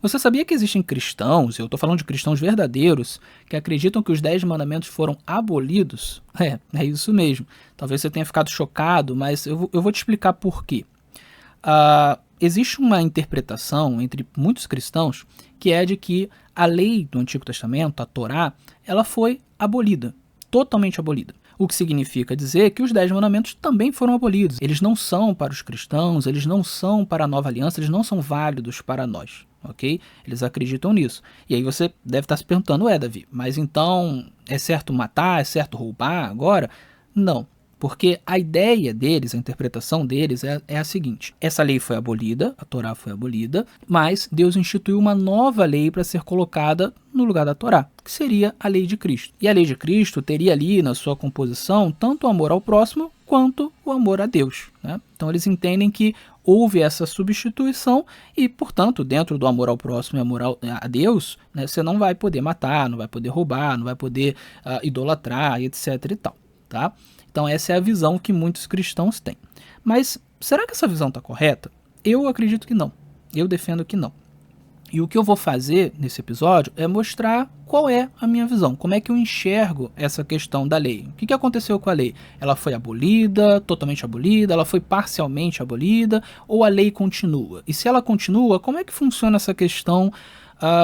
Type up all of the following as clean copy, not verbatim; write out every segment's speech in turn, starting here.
Você sabia que existem cristãos, eu estou falando de cristãos verdadeiros, que acreditam que os 10 mandamentos foram abolidos? É isso mesmo. Talvez você tenha ficado chocado, mas eu vou te explicar por quê. Existe uma interpretação entre muitos cristãos que é de que a lei do Antigo Testamento, a Torá, ela foi abolida, totalmente abolida. O que significa dizer que os 10 mandamentos também foram abolidos. Eles não são para os cristãos, eles não são para a nova aliança, eles não são válidos para nós, ok? Eles acreditam nisso. E aí você deve estar se perguntando, Davi, mas então é certo matar, é certo roubar agora? Não. Porque a ideia deles, a interpretação deles é a seguinte: essa lei foi abolida, a Torá foi abolida, mas Deus instituiu uma nova lei para ser colocada no lugar da Torá, que seria a lei de Cristo. E a lei de Cristo teria ali na sua composição tanto o amor ao próximo quanto o amor a Deus, né? Então eles entendem que houve essa substituição e, portanto, dentro do amor ao próximo e amor a Deus, né, você não vai poder matar, não vai poder roubar, não vai poder idolatrar, etc. e tal, tá? Então essa é a visão que muitos cristãos têm. Mas será que essa visão está correta? Eu acredito que não. Eu defendo que não. E o que eu vou fazer nesse episódio é mostrar qual é a minha visão, como é que eu enxergo essa questão da lei. O que aconteceu com a lei? Ela foi abolida, totalmente abolida, ela foi parcialmente abolida, ou a lei continua? E se ela continua, como é que funciona essa questão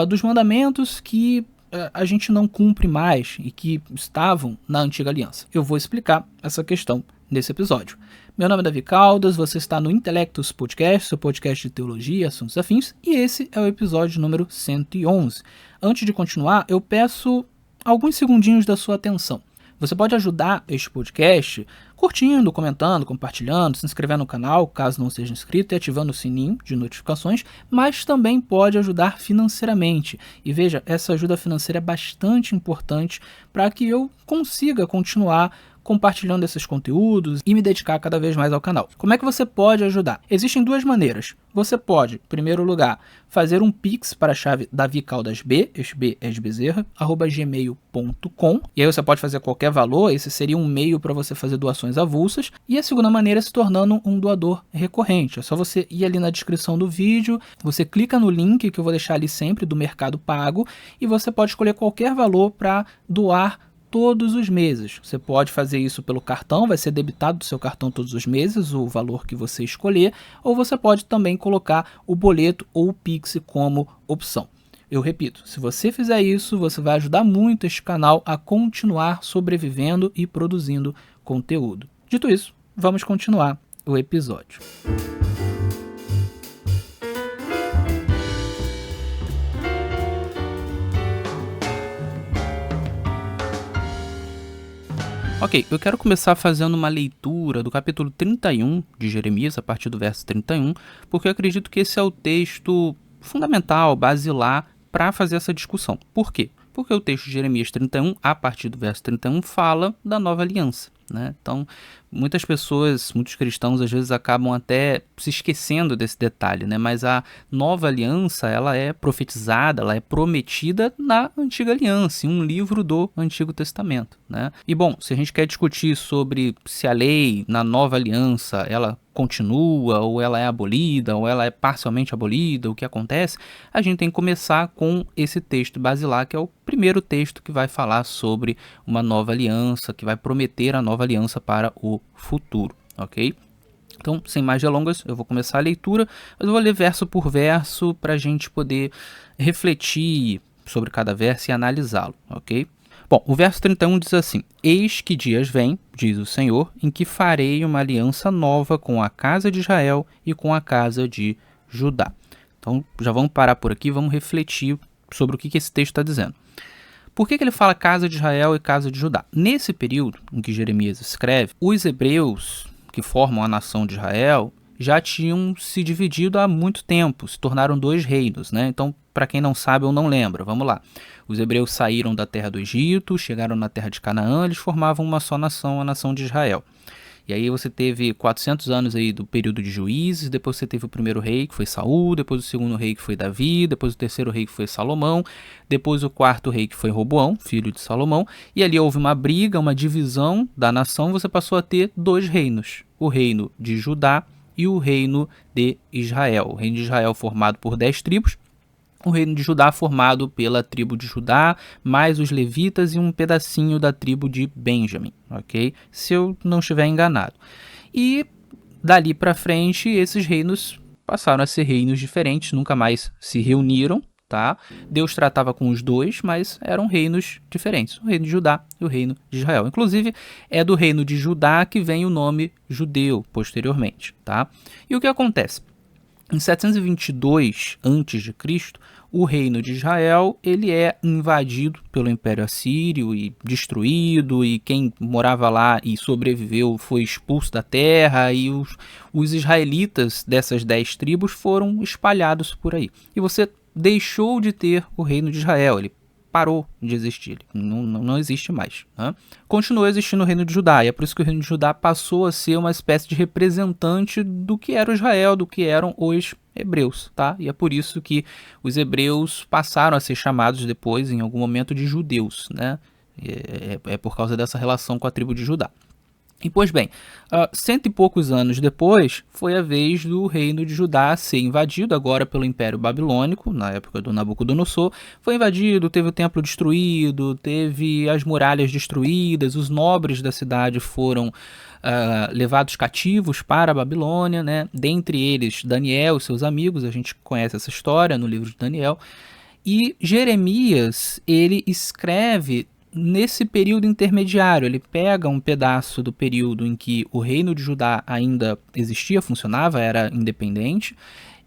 dos mandamentos que a gente não cumpre mais e que estavam na antiga aliança? Eu vou explicar essa questão nesse episódio. Meu nome é Davi Caldas, você está no Intelectus Podcast, seu podcast de teologia e assuntos afins, e esse é o episódio número 111. Antes de continuar, eu peço alguns segundinhos da sua atenção. Você pode ajudar este podcast curtindo, comentando, compartilhando, se inscrevendo no canal, caso não seja inscrito, e ativando o sininho de notificações, mas também pode ajudar financeiramente. E veja, essa ajuda financeira é bastante importante para que eu consiga continuar compartilhando esses conteúdos e me dedicar cada vez mais ao canal. Como é que você pode ajudar? Existem duas maneiras. Você pode, em primeiro lugar, fazer um Pix para a chave davicaldasb, este B é de Bezerra, @gmail.com. E aí você pode fazer qualquer valor, esse seria um meio para você fazer doações avulsas. E a segunda maneira é se tornando um doador recorrente. É só você ir ali na descrição do vídeo, você clica no link que eu vou deixar ali sempre do Mercado Pago e você pode escolher qualquer valor para doar todos os meses. Você pode fazer isso pelo cartão, vai ser debitado do seu cartão todos os meses, o valor que você escolher, ou você pode também colocar o boleto ou o Pix como opção. Eu repito, se você fizer isso, você vai ajudar muito este canal a continuar sobrevivendo e produzindo conteúdo. Dito isso, vamos continuar o episódio. Ok, eu quero começar fazendo uma leitura do capítulo 31 de Jeremias, a partir do verso 31, porque eu acredito que esse é o texto fundamental, basilar, para fazer essa discussão. Por quê? Porque o texto de Jeremias 31, a partir do verso 31, fala da nova aliança, né? Então, muitas pessoas, muitos cristãos, às vezes acabam até se esquecendo desse detalhe, né? Mas a nova aliança, ela é profetizada, ela é prometida na antiga aliança, em um livro do Antigo Testamento, né? E bom, se a gente quer discutir sobre se a lei na nova aliança, ela continua, ou ela é abolida, ou ela é parcialmente abolida, o que acontece, a gente tem que começar com esse texto basilar, que é o primeiro texto que vai falar sobre uma nova aliança, que vai prometer a nova aliança para o futuro, ok? Então, sem mais delongas, eu vou começar a leitura, mas eu vou ler verso por verso para a gente poder refletir sobre cada verso e analisá-lo, ok? Bom, o verso 31 diz assim: Eis que dias vêm, diz o Senhor, em que farei uma aliança nova com a casa de Israel e com a casa de Judá. Então, já vamos parar por aqui, vamos refletir sobre o que esse texto está dizendo. Por que ele fala casa de Israel e casa de Judá? Nesse período em que Jeremias escreve, os hebreus que formam a nação de Israel já tinham se dividido há muito tempo, se tornaram 2 reinos, né? Então, para quem não sabe ou não lembra, vamos lá. Os hebreus saíram da terra do Egito, chegaram na terra de Canaã, eles formavam uma só nação, a nação de Israel. E aí você teve 400 anos aí do período de juízes, depois você teve o primeiro rei, que foi Saul, depois o segundo rei, que foi Davi, depois o terceiro rei, que foi Salomão, depois o quarto rei, que foi Roboão, filho de Salomão, e ali houve uma briga, uma divisão da nação, você passou a ter 2 reinos, o reino de Judá e o reino de Israel. O reino de Israel formado por 10 tribos, o reino de Judá formado pela tribo de Judá, mais os levitas e um pedacinho da tribo de Benjamim, ok? Se eu não estiver enganado. E dali para frente, esses reinos passaram a ser reinos diferentes, nunca mais se reuniram, tá? Deus tratava com os dois, mas eram reinos diferentes, o reino de Judá e o reino de Israel. Inclusive, é do reino de Judá que vem o nome judeu posteriormente, tá? E o que acontece? Em 722 a.C., o reino de Israel ele é invadido pelo Império Assírio e destruído, e quem morava lá e sobreviveu foi expulso da terra, e os israelitas dessas 10 tribos foram espalhados por aí. E você deixou de ter o reino de Israel, ele parou de existir, ele não existe mais, né? Continuou existindo o reino de Judá, e é por isso que o reino de Judá passou a ser uma espécie de representante do que era o Israel, do que eram os hebreus, tá? E é por isso que os hebreus passaram a ser chamados depois, em algum momento, de judeus, né? É por causa dessa relação com a tribo de Judá. E pois bem, 100 e poucos anos depois, foi a vez do reino de Judá ser invadido, agora pelo Império Babilônico, na época do Nabucodonosor. Foi invadido, teve o templo destruído, teve as muralhas destruídas, os nobres da cidade foram levados cativos para a Babilônia, né? Dentre eles Daniel e seus amigos, a gente conhece essa história no livro de Daniel. E Jeremias, ele escreve nesse período intermediário, ele pega um pedaço do período em que o reino de Judá ainda existia, funcionava, era independente,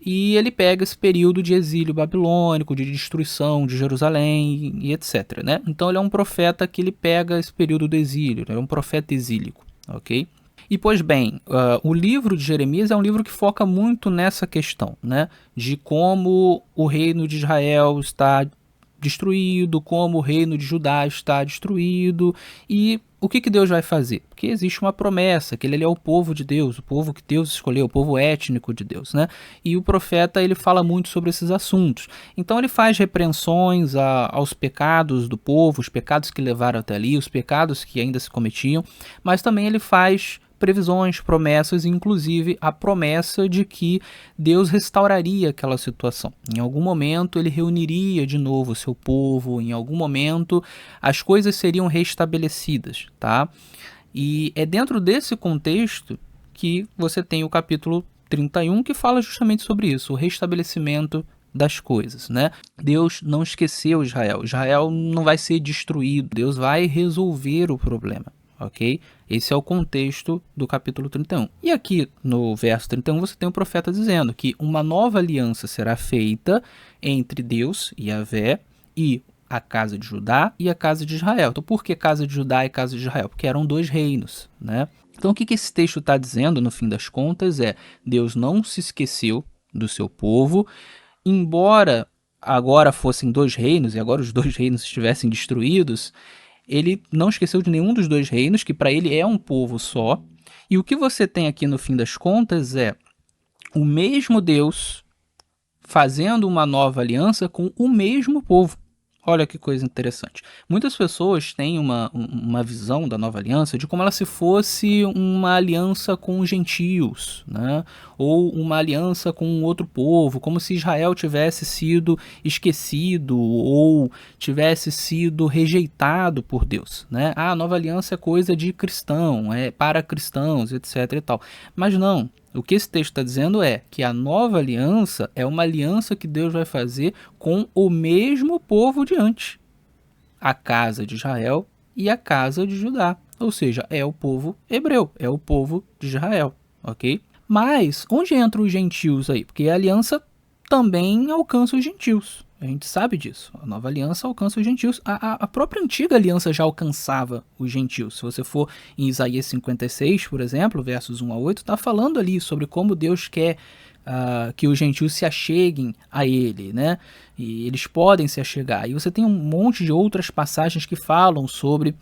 e ele pega esse período de exílio babilônico, de destruição de Jerusalém e etc, né? Então ele é um profeta que ele pega esse período do exílio, ele é um profeta exílico, ok? E pois bem, o livro de Jeremias é um livro que foca muito nessa questão, né? De como o reino de Israel está destruído, como o reino de Judá está destruído, e o que Deus vai fazer? Porque existe uma promessa, que ele é o povo de Deus, o povo que Deus escolheu, o povo étnico de Deus, né? E o profeta, ele fala muito sobre esses assuntos. Então ele faz repreensões aos pecados do povo, os pecados que levaram até ali, os pecados que ainda se cometiam, mas também ele faz previsões, promessas, inclusive a promessa de que Deus restauraria aquela situação. Em algum momento ele reuniria de novo o seu povo, em algum momento as coisas seriam restabelecidas, tá? E é dentro desse contexto que você tem o capítulo 31 que fala justamente sobre isso, o restabelecimento das coisas, né? Deus não esqueceu Israel. Israel não vai ser destruído. Deus vai resolver o problema. Ok? Esse é o contexto do capítulo 31. E aqui no verso 31 você tem o profeta dizendo que uma nova aliança será feita entre Deus, Yahvé, e a casa de Judá e a casa de Israel. Então por que casa de Judá e casa de Israel? Porque eram dois reinos, né? Então o que esse texto está dizendo no fim das contas é: Deus não se esqueceu do seu povo, embora agora fossem dois reinos e agora os dois reinos estivessem destruídos, ele não esqueceu de nenhum dos dois reinos, que para ele é um povo só. E o que você tem aqui no fim das contas é o mesmo Deus fazendo uma nova aliança com o mesmo povo. Olha que coisa interessante. Muitas pessoas têm uma visão da nova aliança de como ela se fosse uma aliança com os gentios, né? Ou uma aliança com outro povo, como se Israel tivesse sido esquecido ou tivesse sido rejeitado por Deus, né? A nova aliança é coisa de cristão, é para cristãos, etc e tal. Mas não. O que esse texto está dizendo é que a nova aliança é uma aliança que Deus vai fazer com o mesmo povo de antes, a casa de Israel e a casa de Judá, ou seja, é o povo hebreu, é o povo de Israel, ok? Mas onde entram os gentios aí? Porque a aliança também alcança os gentios. A gente sabe disso. A nova aliança alcança os gentios. A própria antiga aliança já alcançava os gentios. Se você for em Isaías 56, por exemplo, versos 1 a 8, está falando ali sobre como Deus quer que os gentios se acheguem a ele, né? E eles podem se achegar. E você tem um monte de outras passagens que falam sobre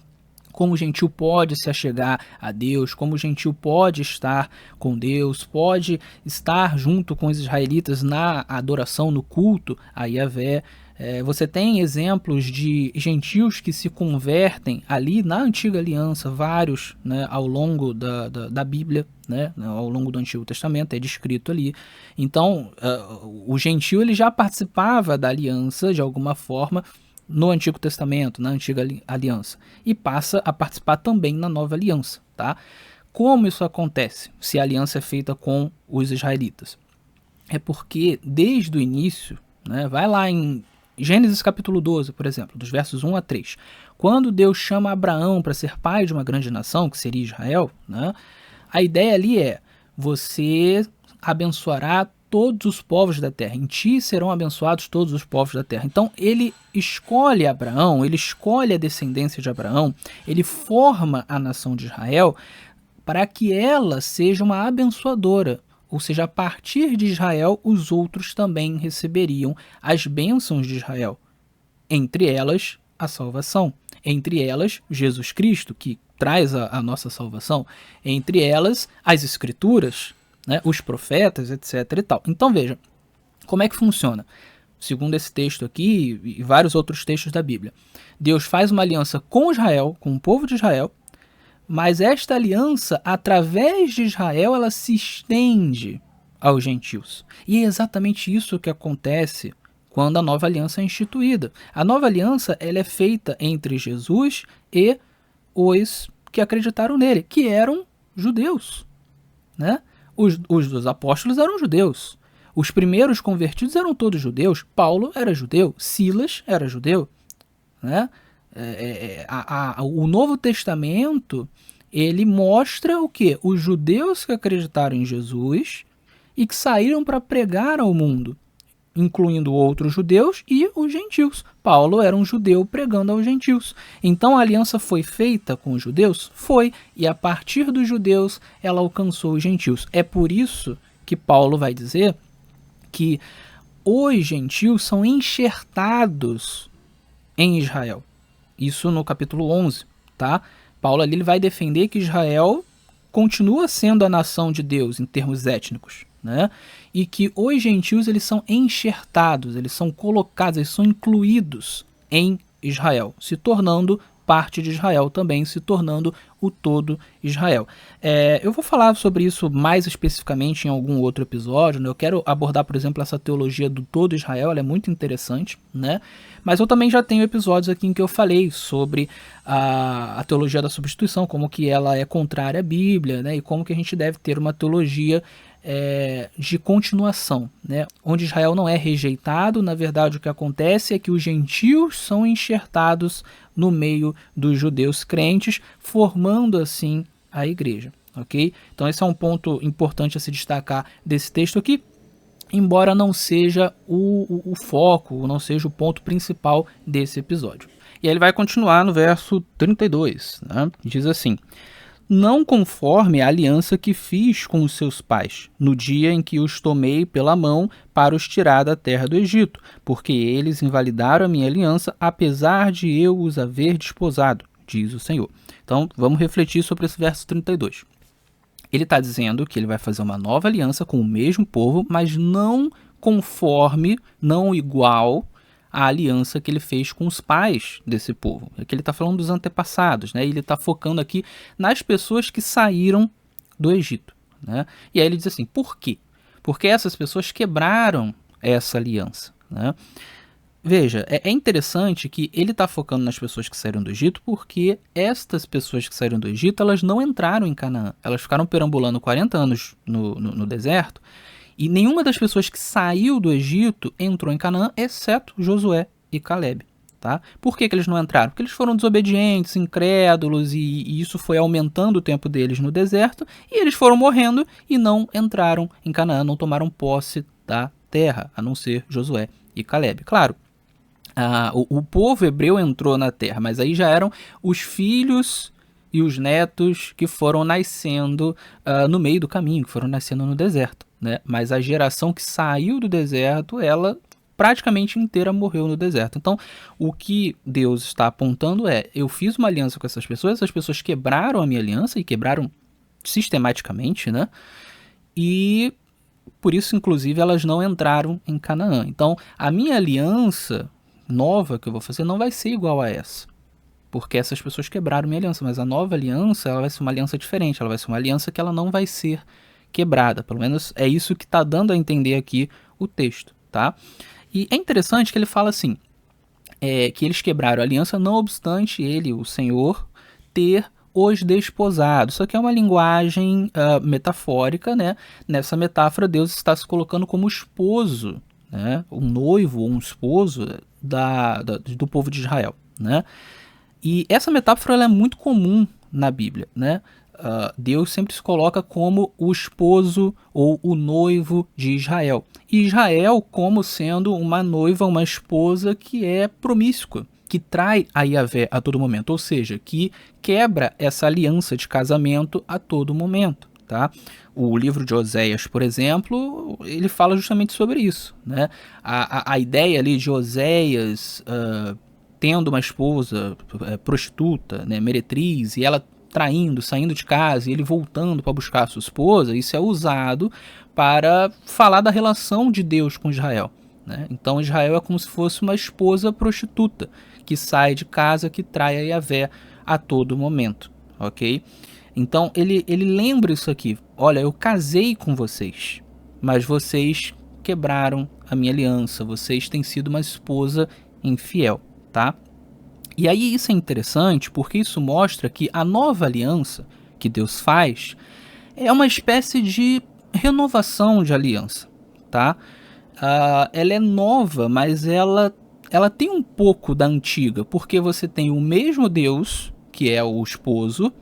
como o gentil pode se achegar a Deus, como o gentil pode estar com Deus, pode estar junto com os israelitas na adoração, no culto a Yahvé. Você tem exemplos de gentios que se convertem ali na Antiga Aliança, vários, né, ao longo da Bíblia, né, ao longo do Antigo Testamento, é descrito ali. Então, o gentio ele já participava da aliança de alguma forma no Antigo Testamento, na Antiga Aliança, e passa a participar também na Nova Aliança. Tá? Como isso acontece se a aliança é feita com os israelitas? É porque desde o início, né, vai lá em Gênesis capítulo 12, por exemplo, dos versos 1 a 3, quando Deus chama Abraão para ser pai de uma grande nação, que seria Israel, né, a ideia ali é: você abençoará todos os povos da terra, em ti serão abençoados todos os povos da terra. Então ele escolhe Abraão, ele escolhe a descendência de Abraão, ele forma a nação de Israel para que ela seja uma abençoadora. Ou seja, a partir de Israel, os outros também receberiam as bênçãos de Israel. Entre elas, a salvação. Entre elas, Jesus Cristo, que traz a nossa salvação. Entre elas, as Escrituras, né, os profetas, etc. e tal. Então veja, como é que funciona? Segundo esse texto aqui e vários outros textos da Bíblia, Deus faz uma aliança com Israel, com o povo de Israel, mas esta aliança, através de Israel, ela se estende aos gentios. E é exatamente isso que acontece quando a nova aliança é instituída. A nova aliança ela é feita entre Jesus e os que acreditaram nele, que eram judeus, né? Os dos apóstolos eram judeus. Os primeiros convertidos eram todos judeus. Paulo era judeu. Silas era judeu. Né? O Novo Testamento ele mostra o quê? Os judeus que acreditaram em Jesus e que saíram para pregar ao mundo, incluindo outros judeus e os gentios. Paulo era um judeu pregando aos gentios. Então a aliança foi feita com os judeus? Foi. E a partir dos judeus ela alcançou os gentios. É por isso que Paulo vai dizer que os gentios são enxertados em Israel. Isso no capítulo 11, tá? Paulo ali ele vai defender que Israel continua sendo a nação de Deus em termos étnicos, né? E que os gentios eles são enxertados, eles são colocados, eles são incluídos em Israel, se tornando parte de Israel também, se tornando o todo Israel. Eu vou falar sobre isso mais especificamente em algum outro episódio, né? Eu quero abordar, por exemplo, essa teologia do todo Israel, ela é muito interessante, né? Mas eu também já tenho episódios aqui em que eu falei sobre a teologia da substituição, como que ela é contrária à Bíblia, né? E como que a gente deve ter uma teologia de continuação, né? Onde Israel não é rejeitado, na verdade o que acontece é que os gentios são enxertados no meio dos judeus crentes, formando assim a igreja, ok? Então esse é um ponto importante a se destacar desse texto aqui, embora não seja o foco, não seja o ponto principal desse episódio. E aí ele vai continuar no verso 32, né? Diz assim: não conforme a aliança que fiz com os seus pais, no dia em que os tomei pela mão para os tirar da terra do Egito, porque eles invalidaram a minha aliança, apesar de eu os haver desposado, diz o Senhor. Então, vamos refletir sobre esse verso 32. Ele está dizendo que ele vai fazer uma nova aliança com o mesmo povo, mas não conforme, não igual a aliança que ele fez com os pais desse povo. Aqui ele está falando dos antepassados, né? Ele está focando aqui nas pessoas que saíram do Egito, né? E aí ele diz assim, por quê? Porque essas pessoas quebraram essa aliança, né? Veja, é interessante que ele está focando nas pessoas que saíram do Egito, porque estas pessoas que saíram do Egito, elas não entraram em Canaã. Elas ficaram perambulando 40 anos no deserto, e nenhuma das pessoas que saiu do Egito entrou em Canaã, exceto Josué e Calebe. Tá? Por que eles não entraram? Porque eles foram desobedientes, incrédulos, e isso foi aumentando o tempo deles no deserto, e eles foram morrendo e não entraram em Canaã, não tomaram posse da terra, a não ser Josué e Calebe. Claro, o povo hebreu entrou na terra, mas aí já eram os filhos e os netos que foram nascendo no meio do caminho, que foram nascendo no deserto, né? Mas a geração que saiu do deserto, ela praticamente inteira morreu no deserto. Então, o que Deus está apontando é, eu fiz uma aliança com essas pessoas quebraram a minha aliança e quebraram sistematicamente, né? E por isso, inclusive, elas não entraram em Canaã. Então, a minha aliança nova que eu vou fazer não vai ser igual a essa, porque essas pessoas quebraram minha aliança, mas a nova aliança, ela vai ser uma aliança diferente, ela vai ser uma aliança que ela não vai ser quebrada, pelo menos é isso que está dando a entender aqui o texto, tá? E é interessante que ele fala assim, que eles quebraram a aliança, não obstante ele, o Senhor, ter os desposados. Isso aqui é uma linguagem metafórica, né? Nessa metáfora, Deus está se colocando como esposo, né? Um noivo ou um esposo do povo de Israel, né? E essa metáfora ela é muito comum na Bíblia, né? Deus sempre se coloca como o esposo ou o noivo de Israel. E Israel como sendo uma noiva, uma esposa que é promíscua, que trai a Yahvé a todo momento, ou seja, que quebra essa aliança de casamento a todo momento. Tá? O livro de Oséias, por exemplo, ele fala justamente sobre isso, né? A ideia ali de Oséias tendo uma esposa prostituta, né, meretriz, e ela traindo, saindo de casa, e ele voltando para buscar a sua esposa, isso é usado para falar da relação de Deus com Israel, né? Então Israel é como se fosse uma esposa prostituta, que sai de casa, que trai a Yahvé a todo momento, ok? Então ele lembra isso aqui, olha, eu casei com vocês, mas vocês quebraram a minha aliança, vocês têm sido uma esposa infiel, tá? E aí isso é interessante porque isso mostra que a nova aliança que Deus faz é uma espécie de renovação de aliança, tá? Ela é nova, mas ela tem um pouco da antiga, porque você tem o mesmo Deus, que é o esposo,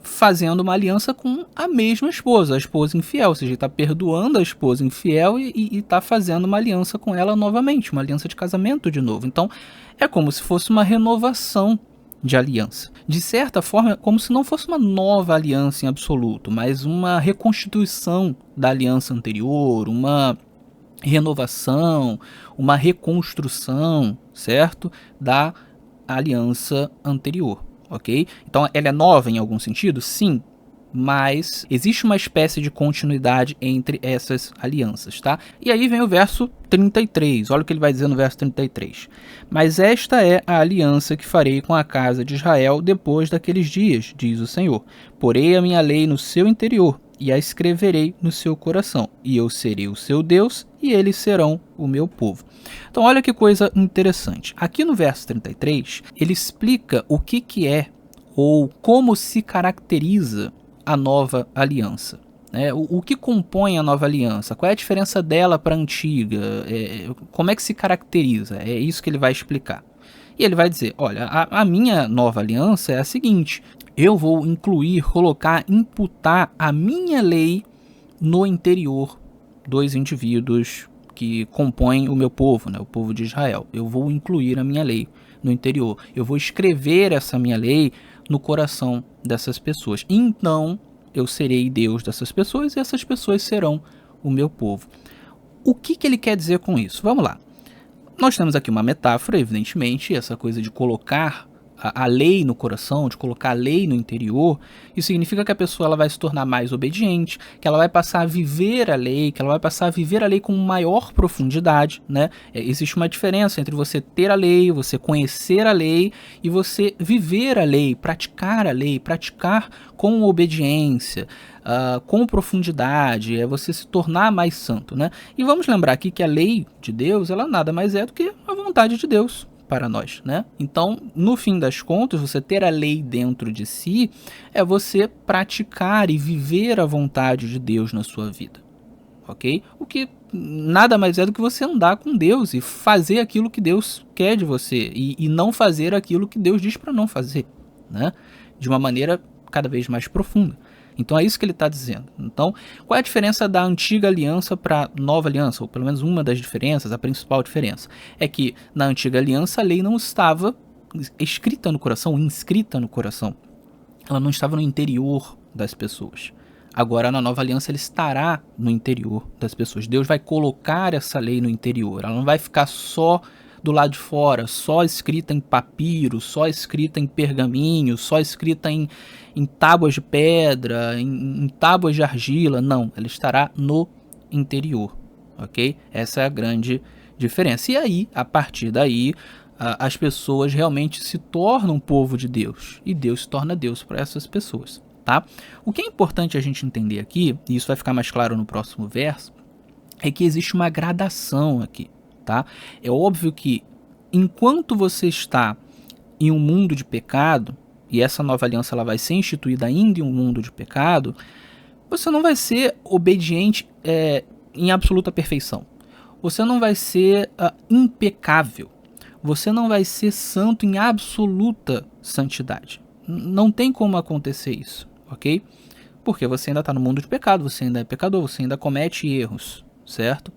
fazendo uma aliança com a mesma esposa, a esposa infiel, ou seja, ele está perdoando a esposa infiel e está fazendo uma aliança com ela novamente, uma aliança de casamento de novo. Então, é como se fosse uma renovação de aliança. De certa forma, é como se não fosse uma nova aliança em absoluto, mas uma reconstituição da aliança anterior, uma renovação, uma reconstrução, certo? Da aliança anterior. Ok? Então ela é nova em algum sentido? Sim, mas existe uma espécie de continuidade entre essas alianças, tá? E aí vem o verso 33, olha o que ele vai dizer no verso 33. Mas esta é a aliança que farei com a casa de Israel depois daqueles dias, diz o Senhor. Porei a minha lei no seu interior e a escreverei no seu coração, e eu serei o seu Deus, e eles serão o meu povo. Então olha que coisa interessante. Aqui no verso 33, ele explica o que é, ou como se caracteriza a nova aliança. O que compõe a nova aliança? Qual é a diferença dela para a antiga? Como é que se caracteriza? É isso que ele vai explicar. E ele vai dizer, olha, a minha nova aliança é a seguinte, eu vou incluir, colocar, imputar a minha lei no interior dos indivíduos que compõem o meu povo, né, o povo de Israel. Eu vou incluir a minha lei no interior. Eu vou escrever essa minha lei no coração dessas pessoas. Então, eu serei Deus dessas pessoas e essas pessoas serão o meu povo. O que ele quer dizer com isso? Vamos lá. Nós temos aqui uma metáfora, evidentemente, essa coisa de colocar a lei no coração, de colocar a lei no interior. Isso significa que a pessoa ela vai se tornar mais obediente, que ela vai passar a viver a lei, que ela vai passar a viver a lei com maior profundidade, né? Existe uma diferença entre você ter a lei, você conhecer a lei e você viver a lei, praticar com obediência, com profundidade, é você se tornar mais santo, né? E vamos lembrar aqui que a lei de Deus, ela nada mais é do que a vontade de Deus para nós, né? Então, no fim das contas, você ter a lei dentro de si é você praticar e viver a vontade de Deus na sua vida, ok? O que nada mais é do que você andar com Deus e fazer aquilo que Deus quer de você e não fazer aquilo que Deus diz para não fazer, né? De uma maneira cada vez mais profunda. Então é isso que ele está dizendo. Então, qual é a diferença da antiga aliança para a nova aliança? Ou pelo menos uma das diferenças, a principal diferença, é que na antiga aliança a lei não estava escrita no coração, inscrita no coração. Ela não estava no interior das pessoas. Agora, na nova aliança, ele estará no interior das pessoas. Deus vai colocar essa lei no interior. Ela não vai ficar só do lado de fora, só escrita em papiro, só escrita em pergaminho, só escrita em tábuas de pedra, em tábuas de argila. Não, ela estará no interior, ok? Essa é a grande diferença. E aí, a partir daí, as pessoas realmente se tornam povo de Deus. E Deus se torna Deus para essas pessoas, tá? O que é importante a gente entender aqui, e isso vai ficar mais claro no próximo verso, é que existe uma gradação aqui, tá? É óbvio que enquanto você está em um mundo de pecado, e essa nova aliança ela vai ser instituída ainda em um mundo de pecado, você não vai ser obediente em absoluta perfeição. Você não vai ser impecável. Você não vai ser santo em absoluta santidade. Não tem como acontecer isso, ok? Porque você ainda está no mundo de pecado, você ainda é pecador, você ainda comete erros, certo?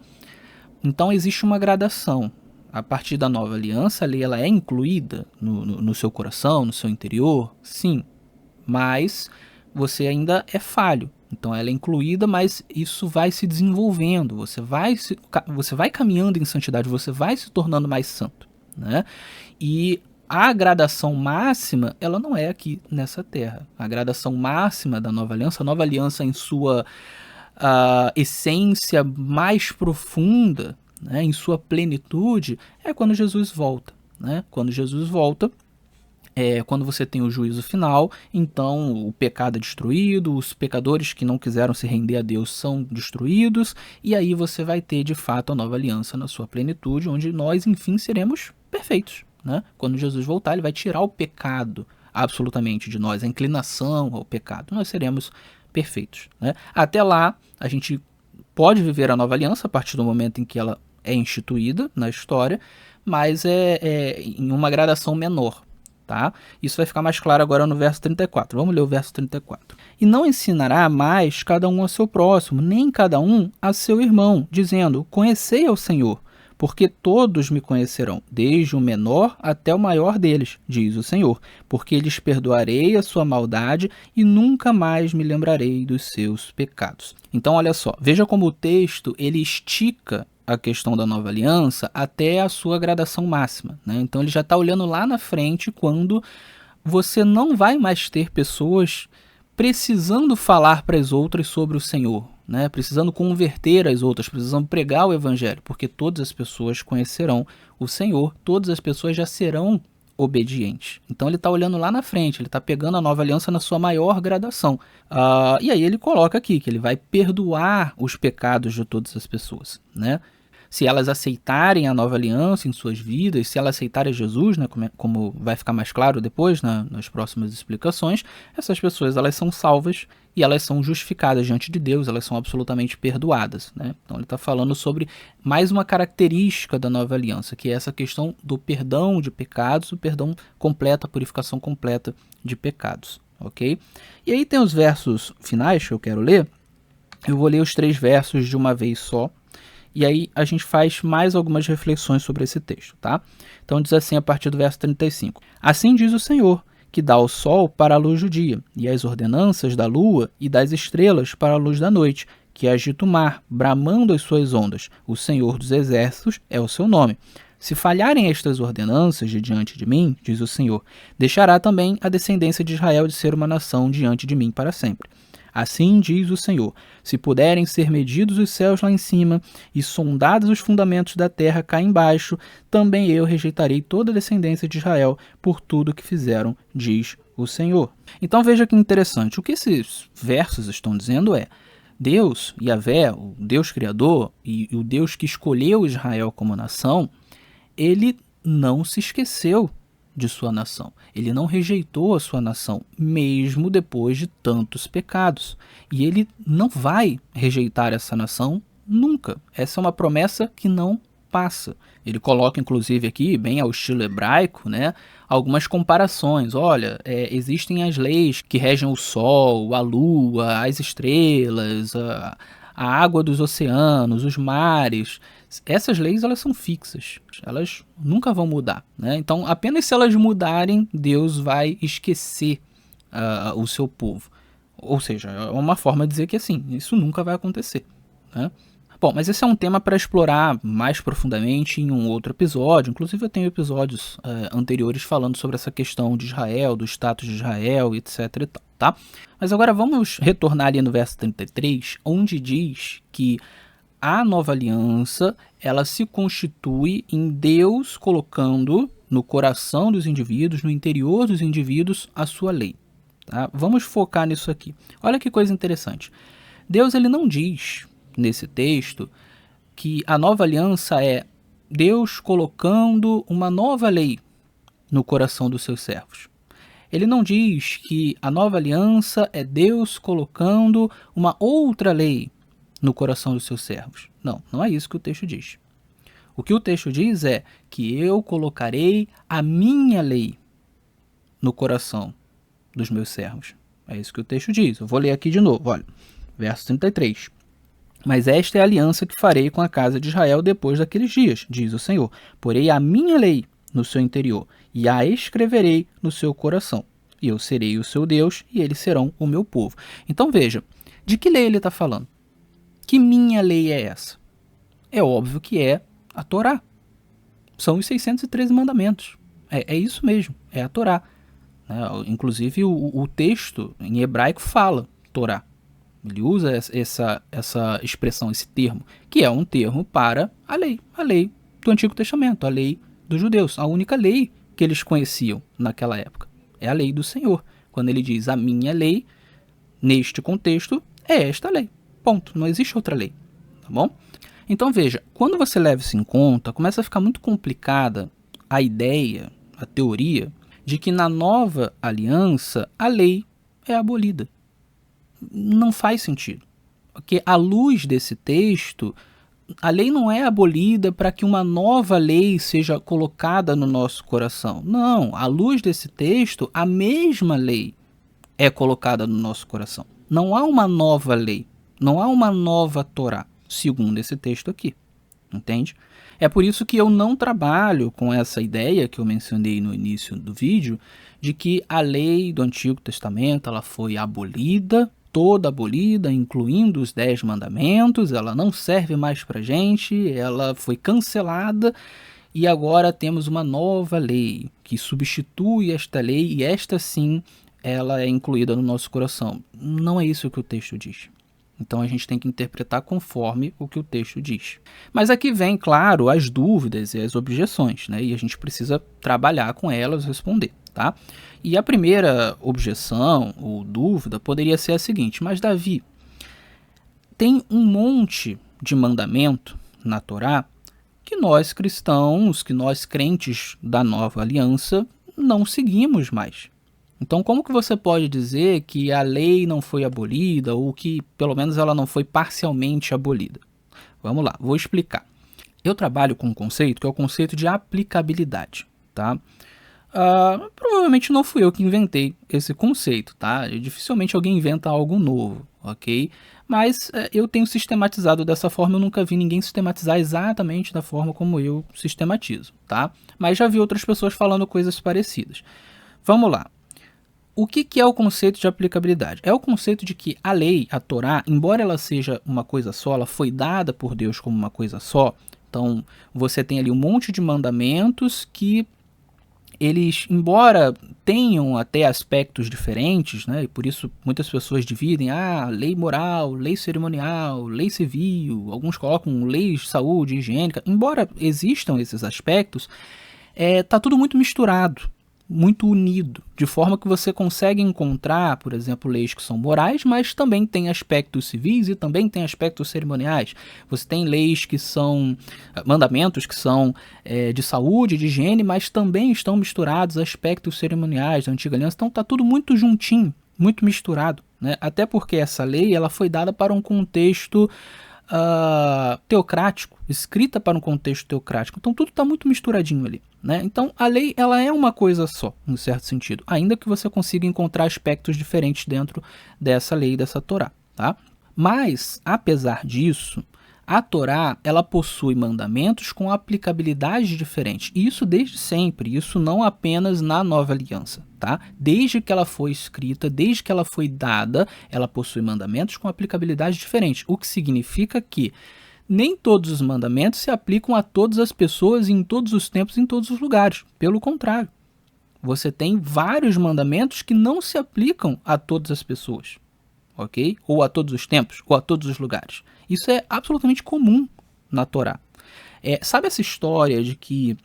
Então existe uma gradação. A partir da nova aliança, a lei ela é incluída no seu coração, no seu interior, sim, mas você ainda é falho. Então ela é incluída, mas isso vai se desenvolvendo, você vai caminhando em santidade, você vai se tornando mais santo, né? E a gradação máxima, ela não é aqui nessa terra. A gradação máxima da nova aliança, a nova aliança em sua essência mais profunda, né, em sua plenitude, é quando Jesus volta, né? Quando Jesus volta, quando você tem o juízo final, então o pecado é destruído, os pecadores que não quiseram se render a Deus são destruídos, e aí você vai ter de fato a nova aliança na sua plenitude, onde nós enfim seremos perfeitos, né? Quando Jesus voltar, ele vai tirar o pecado absolutamente de nós, a inclinação ao pecado, nós seremos perfeitos, né? Até lá, a gente pode viver a nova aliança a partir do momento em que ela é instituída na história, mas é em uma gradação menor, tá? Isso vai ficar mais claro agora no verso 34. Vamos ler o verso 34. E não ensinará mais cada um a seu próximo, nem cada um a seu irmão, dizendo, conhecei ao Senhor, porque todos me conhecerão, desde o menor até o maior deles, diz o Senhor, porque lhes perdoarei a sua maldade e nunca mais me lembrarei dos seus pecados. Então, olha só, veja como o texto ele estica a questão da nova aliança até a sua gradação máxima, né? Então ele já está olhando lá na frente quando você não vai mais ter pessoas precisando falar para as outras sobre o Senhor, né? Precisando converter as outras, precisando pregar o evangelho, porque todas as pessoas conhecerão o Senhor, todas as pessoas já serão obedientes. Então ele está olhando lá na frente, ele está pegando a nova aliança na sua maior gradação. E aí ele coloca aqui que ele vai perdoar os pecados de todas as pessoas, né? Se elas aceitarem a nova aliança em suas vidas, se elas aceitarem Jesus, né, como vai ficar mais claro depois nas próximas explicações, essas pessoas elas são salvas e elas são justificadas diante de Deus, elas são absolutamente perdoadas, né? Então ele está falando sobre mais uma característica da nova aliança, que é essa questão do perdão de pecados, o perdão completo, a purificação completa de pecados, ok? E aí tem os versos finais que eu quero ler. Eu vou ler os 3 versos de uma vez só, e aí a gente faz mais algumas reflexões sobre esse texto, tá? Então diz assim a partir do verso 35. Assim diz o Senhor, que dá o sol para a luz do dia, e as ordenanças da lua e das estrelas para a luz da noite, que agita o mar, bramando as suas ondas. O Senhor dos exércitos é o seu nome. Se falharem estas ordenanças de diante de mim, diz o Senhor, deixará também a descendência de Israel de ser uma nação diante de mim para sempre. Assim diz o Senhor, se puderem ser medidos os céus lá em cima e sondados os fundamentos da terra cá embaixo, também eu rejeitarei toda a descendência de Israel por tudo que fizeram, diz o Senhor. Então veja que interessante, o que esses versos estão dizendo é, Deus, Yahvé, o Deus Criador e o Deus que escolheu Israel como nação, ele não se esqueceu de sua nação. Ele não rejeitou a sua nação, mesmo depois de tantos pecados. E ele não vai rejeitar essa nação nunca. Essa é uma promessa que não passa. Ele coloca, inclusive, aqui, bem ao estilo hebraico, né, algumas comparações. Olha, existem as leis que regem o sol, a lua, as estrelas, a água dos oceanos, os mares. Essas leis elas são fixas, elas nunca vão mudar, né? Então, apenas se elas mudarem, Deus vai esquecer o seu povo. Ou seja, é uma forma de dizer que assim, isso nunca vai acontecer, né? Bom, mas esse é um tema para explorar mais profundamente em um outro episódio. Inclusive eu tenho episódios anteriores falando sobre essa questão de Israel, do status de Israel, etc e tal, tá? Mas agora vamos retornar ali no verso 33, onde diz que a nova aliança, ela se constitui em Deus colocando no coração dos indivíduos, no interior dos indivíduos, a sua lei. Tá? Vamos focar nisso aqui. Olha que coisa interessante. Deus ele não diz nesse texto que a nova aliança é Deus colocando uma nova lei no coração dos seus servos. Ele não diz que a nova aliança é Deus colocando uma outra lei no coração dos seus servos. Não, não é isso que o texto diz. O que o texto diz é que eu colocarei a minha lei no coração dos meus servos. É isso que o texto diz. Eu vou ler aqui de novo, olha. Verso 33. Mas esta é a aliança que farei com a casa de Israel depois daqueles dias, diz o Senhor. Porei a minha lei no seu interior e a escreverei no seu coração. E eu serei o seu Deus e eles serão o meu povo. Então veja, de que lei ele está falando? Que minha lei é essa? É óbvio que é a Torá. São os 613 mandamentos. É isso mesmo, é a Torá. Inclusive o texto em hebraico fala Torá. Ele usa essa expressão, esse termo, que é um termo para a lei do Antigo Testamento, a lei dos judeus, a única lei que eles conheciam naquela época. É a lei do Senhor. Quando ele diz a minha lei, neste contexto, é esta lei. Ponto. Não existe outra lei. Tá bom? Então veja, quando você leva isso em conta, começa a ficar muito complicada a ideia, a teoria, de que na nova aliança a lei é abolida. Não faz sentido. Porque à luz desse texto, a lei não é abolida para que uma nova lei seja colocada no nosso coração. Não, à luz desse texto, a mesma lei é colocada no nosso coração. Não há uma nova lei, não há uma nova Torá, segundo esse texto aqui. Entende? É por isso que eu não trabalho com essa ideia que eu mencionei no início do vídeo, de que a lei do Antigo Testamento ela foi abolida, toda abolida, incluindo os 10 mandamentos, ela não serve mais para gente, ela foi cancelada e agora temos uma nova lei que substitui esta lei e esta sim ela é incluída no nosso coração. Não é isso que o texto diz. Então a gente tem que interpretar conforme o que o texto diz. Mas aqui vem, claro, as dúvidas e as objeções, né? E a gente precisa trabalhar com elas e responder, tá? E a primeira objeção ou dúvida poderia ser a seguinte: mas Davi, tem um monte de mandamento na Torá que nós cristãos, que nós crentes da nova aliança, não seguimos mais. Então, como que você pode dizer que a lei não foi abolida ou que, pelo menos, ela não foi parcialmente abolida? Vamos lá, vou explicar. Eu trabalho com um conceito que é o conceito de aplicabilidade, tá? Provavelmente não fui eu que inventei esse conceito, tá? Dificilmente alguém inventa algo novo, ok? Mas eu tenho sistematizado dessa forma, eu nunca vi ninguém sistematizar exatamente da forma como eu sistematizo, tá? Mas já vi outras pessoas falando coisas parecidas. Vamos lá. O que é o conceito de aplicabilidade? É o conceito de que a lei, a Torá, embora ela seja uma coisa só, ela foi dada por Deus como uma coisa só. Então, você tem ali um monte de mandamentos que eles, embora tenham até aspectos diferentes, né, e por isso muitas pessoas dividem, lei moral, lei cerimonial, lei civil, alguns colocam leis de saúde, higiênica, embora existam esses aspectos, tá tudo muito misturado, muito unido, de forma que você consegue encontrar, por exemplo, leis que são morais, mas também tem aspectos civis e também tem aspectos cerimoniais. Você tem leis que são, mandamentos que são de saúde, de higiene, mas também estão misturados aspectos cerimoniais da Antiga Aliança. Então está tudo muito juntinho, muito misturado, né? Até porque essa lei ela foi dada para um contexto teocrático, escrita para um contexto teocrático, então tudo está muito misturadinho ali, né? Então a lei ela é uma coisa só, em certo sentido, ainda que você consiga encontrar aspectos diferentes dentro dessa lei, dessa Torá, tá? Mas, apesar disso, A Torá, ela possui mandamentos com aplicabilidade diferente. Isso desde sempre, isso não apenas na Nova Aliança, tá? Desde que ela foi escrita, desde que ela foi dada, ela possui mandamentos com aplicabilidade diferente, o que significa que nem todos os mandamentos se aplicam a todas as pessoas em todos os tempos, em todos os lugares. Pelo contrário, você tem vários mandamentos que não se aplicam a todas as pessoas, ok? Ou a todos os tempos, ou a todos os lugares. Isso é absolutamente comum na Torá. Sabe essa história de que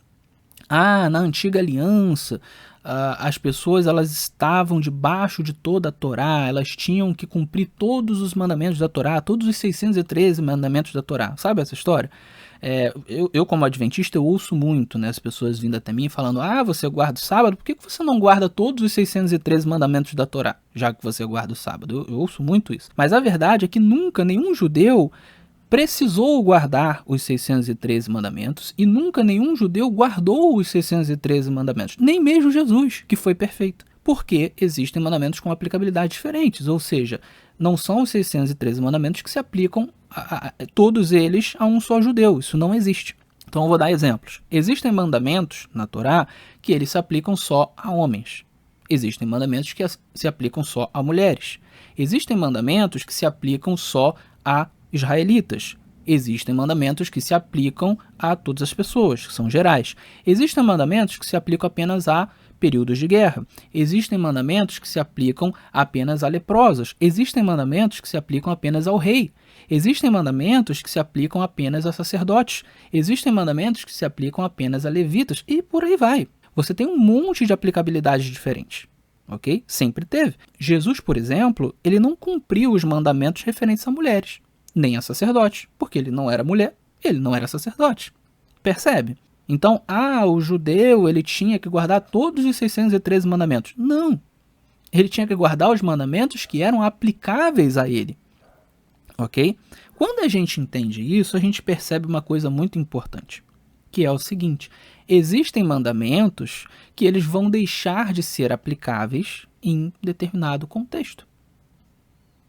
na antiga aliança, as pessoas elas estavam debaixo de toda a Torá, elas tinham que cumprir todos os mandamentos da Torá, todos os 613 mandamentos da Torá. Sabe essa história? Eu como adventista, eu ouço muito, né, as pessoas vindo até mim falando: você guarda o sábado, por que você não guarda todos os 613 mandamentos da Torá, já que você guarda o sábado? Eu ouço muito isso. Mas a verdade é que nunca nenhum judeu precisou guardar os 613 mandamentos e nunca nenhum judeu guardou os 613 mandamentos, nem mesmo Jesus, que foi perfeito, porque existem mandamentos com aplicabilidade diferentes, ou seja, não são os 613 mandamentos que se aplicam todos eles a um só judeu, isso não existe. Então eu vou dar exemplos. Existem mandamentos na Torá que eles se aplicam só a homens. Existem mandamentos que se aplicam só a mulheres. Existem mandamentos que se aplicam só a israelitas. Existem mandamentos que se aplicam a todas as pessoas, que são gerais. Existem mandamentos que se aplicam apenas a períodos de guerra. Existem mandamentos que se aplicam apenas a leprosos. Existem mandamentos que se aplicam apenas ao rei. Existem mandamentos que se aplicam apenas a sacerdotes. Existem mandamentos que se aplicam apenas a levitas. E por aí vai. Você tem um monte de aplicabilidades diferentes. Ok? Sempre teve. Jesus, por exemplo, ele não cumpriu os mandamentos referentes a mulheres, nem a sacerdote, porque ele não era mulher, ele não era sacerdote. Percebe? Então, o judeu ele tinha que guardar todos os 613 mandamentos. Não. Ele tinha que guardar os mandamentos que eram aplicáveis a ele. Ok? Quando a gente entende isso, a gente percebe uma coisa muito importante, que é o seguinte: existem mandamentos que eles vão deixar de ser aplicáveis em determinado contexto.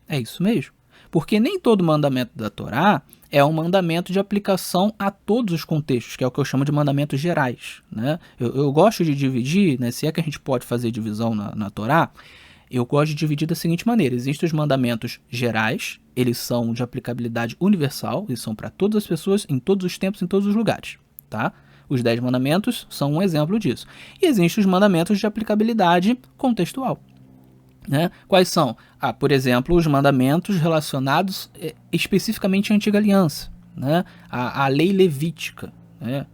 É isso mesmo. Porque nem todo mandamento da Torá é um mandamento de aplicação a todos os contextos, que é o que eu chamo de mandamentos gerais, né? Eu gosto de dividir, né, se é que a gente pode fazer divisão na Torá, eu gosto de dividir da seguinte maneira: existem os mandamentos gerais, eles são de aplicabilidade universal, eles são para todas as pessoas, em todos os tempos, em todos os lugares, tá? Os 10 mandamentos são um exemplo disso. E existem os mandamentos de aplicabilidade contextual. Né? Quais são? Por exemplo, os mandamentos relacionados especificamente à Antiga Aliança, né? A lei levítica, né?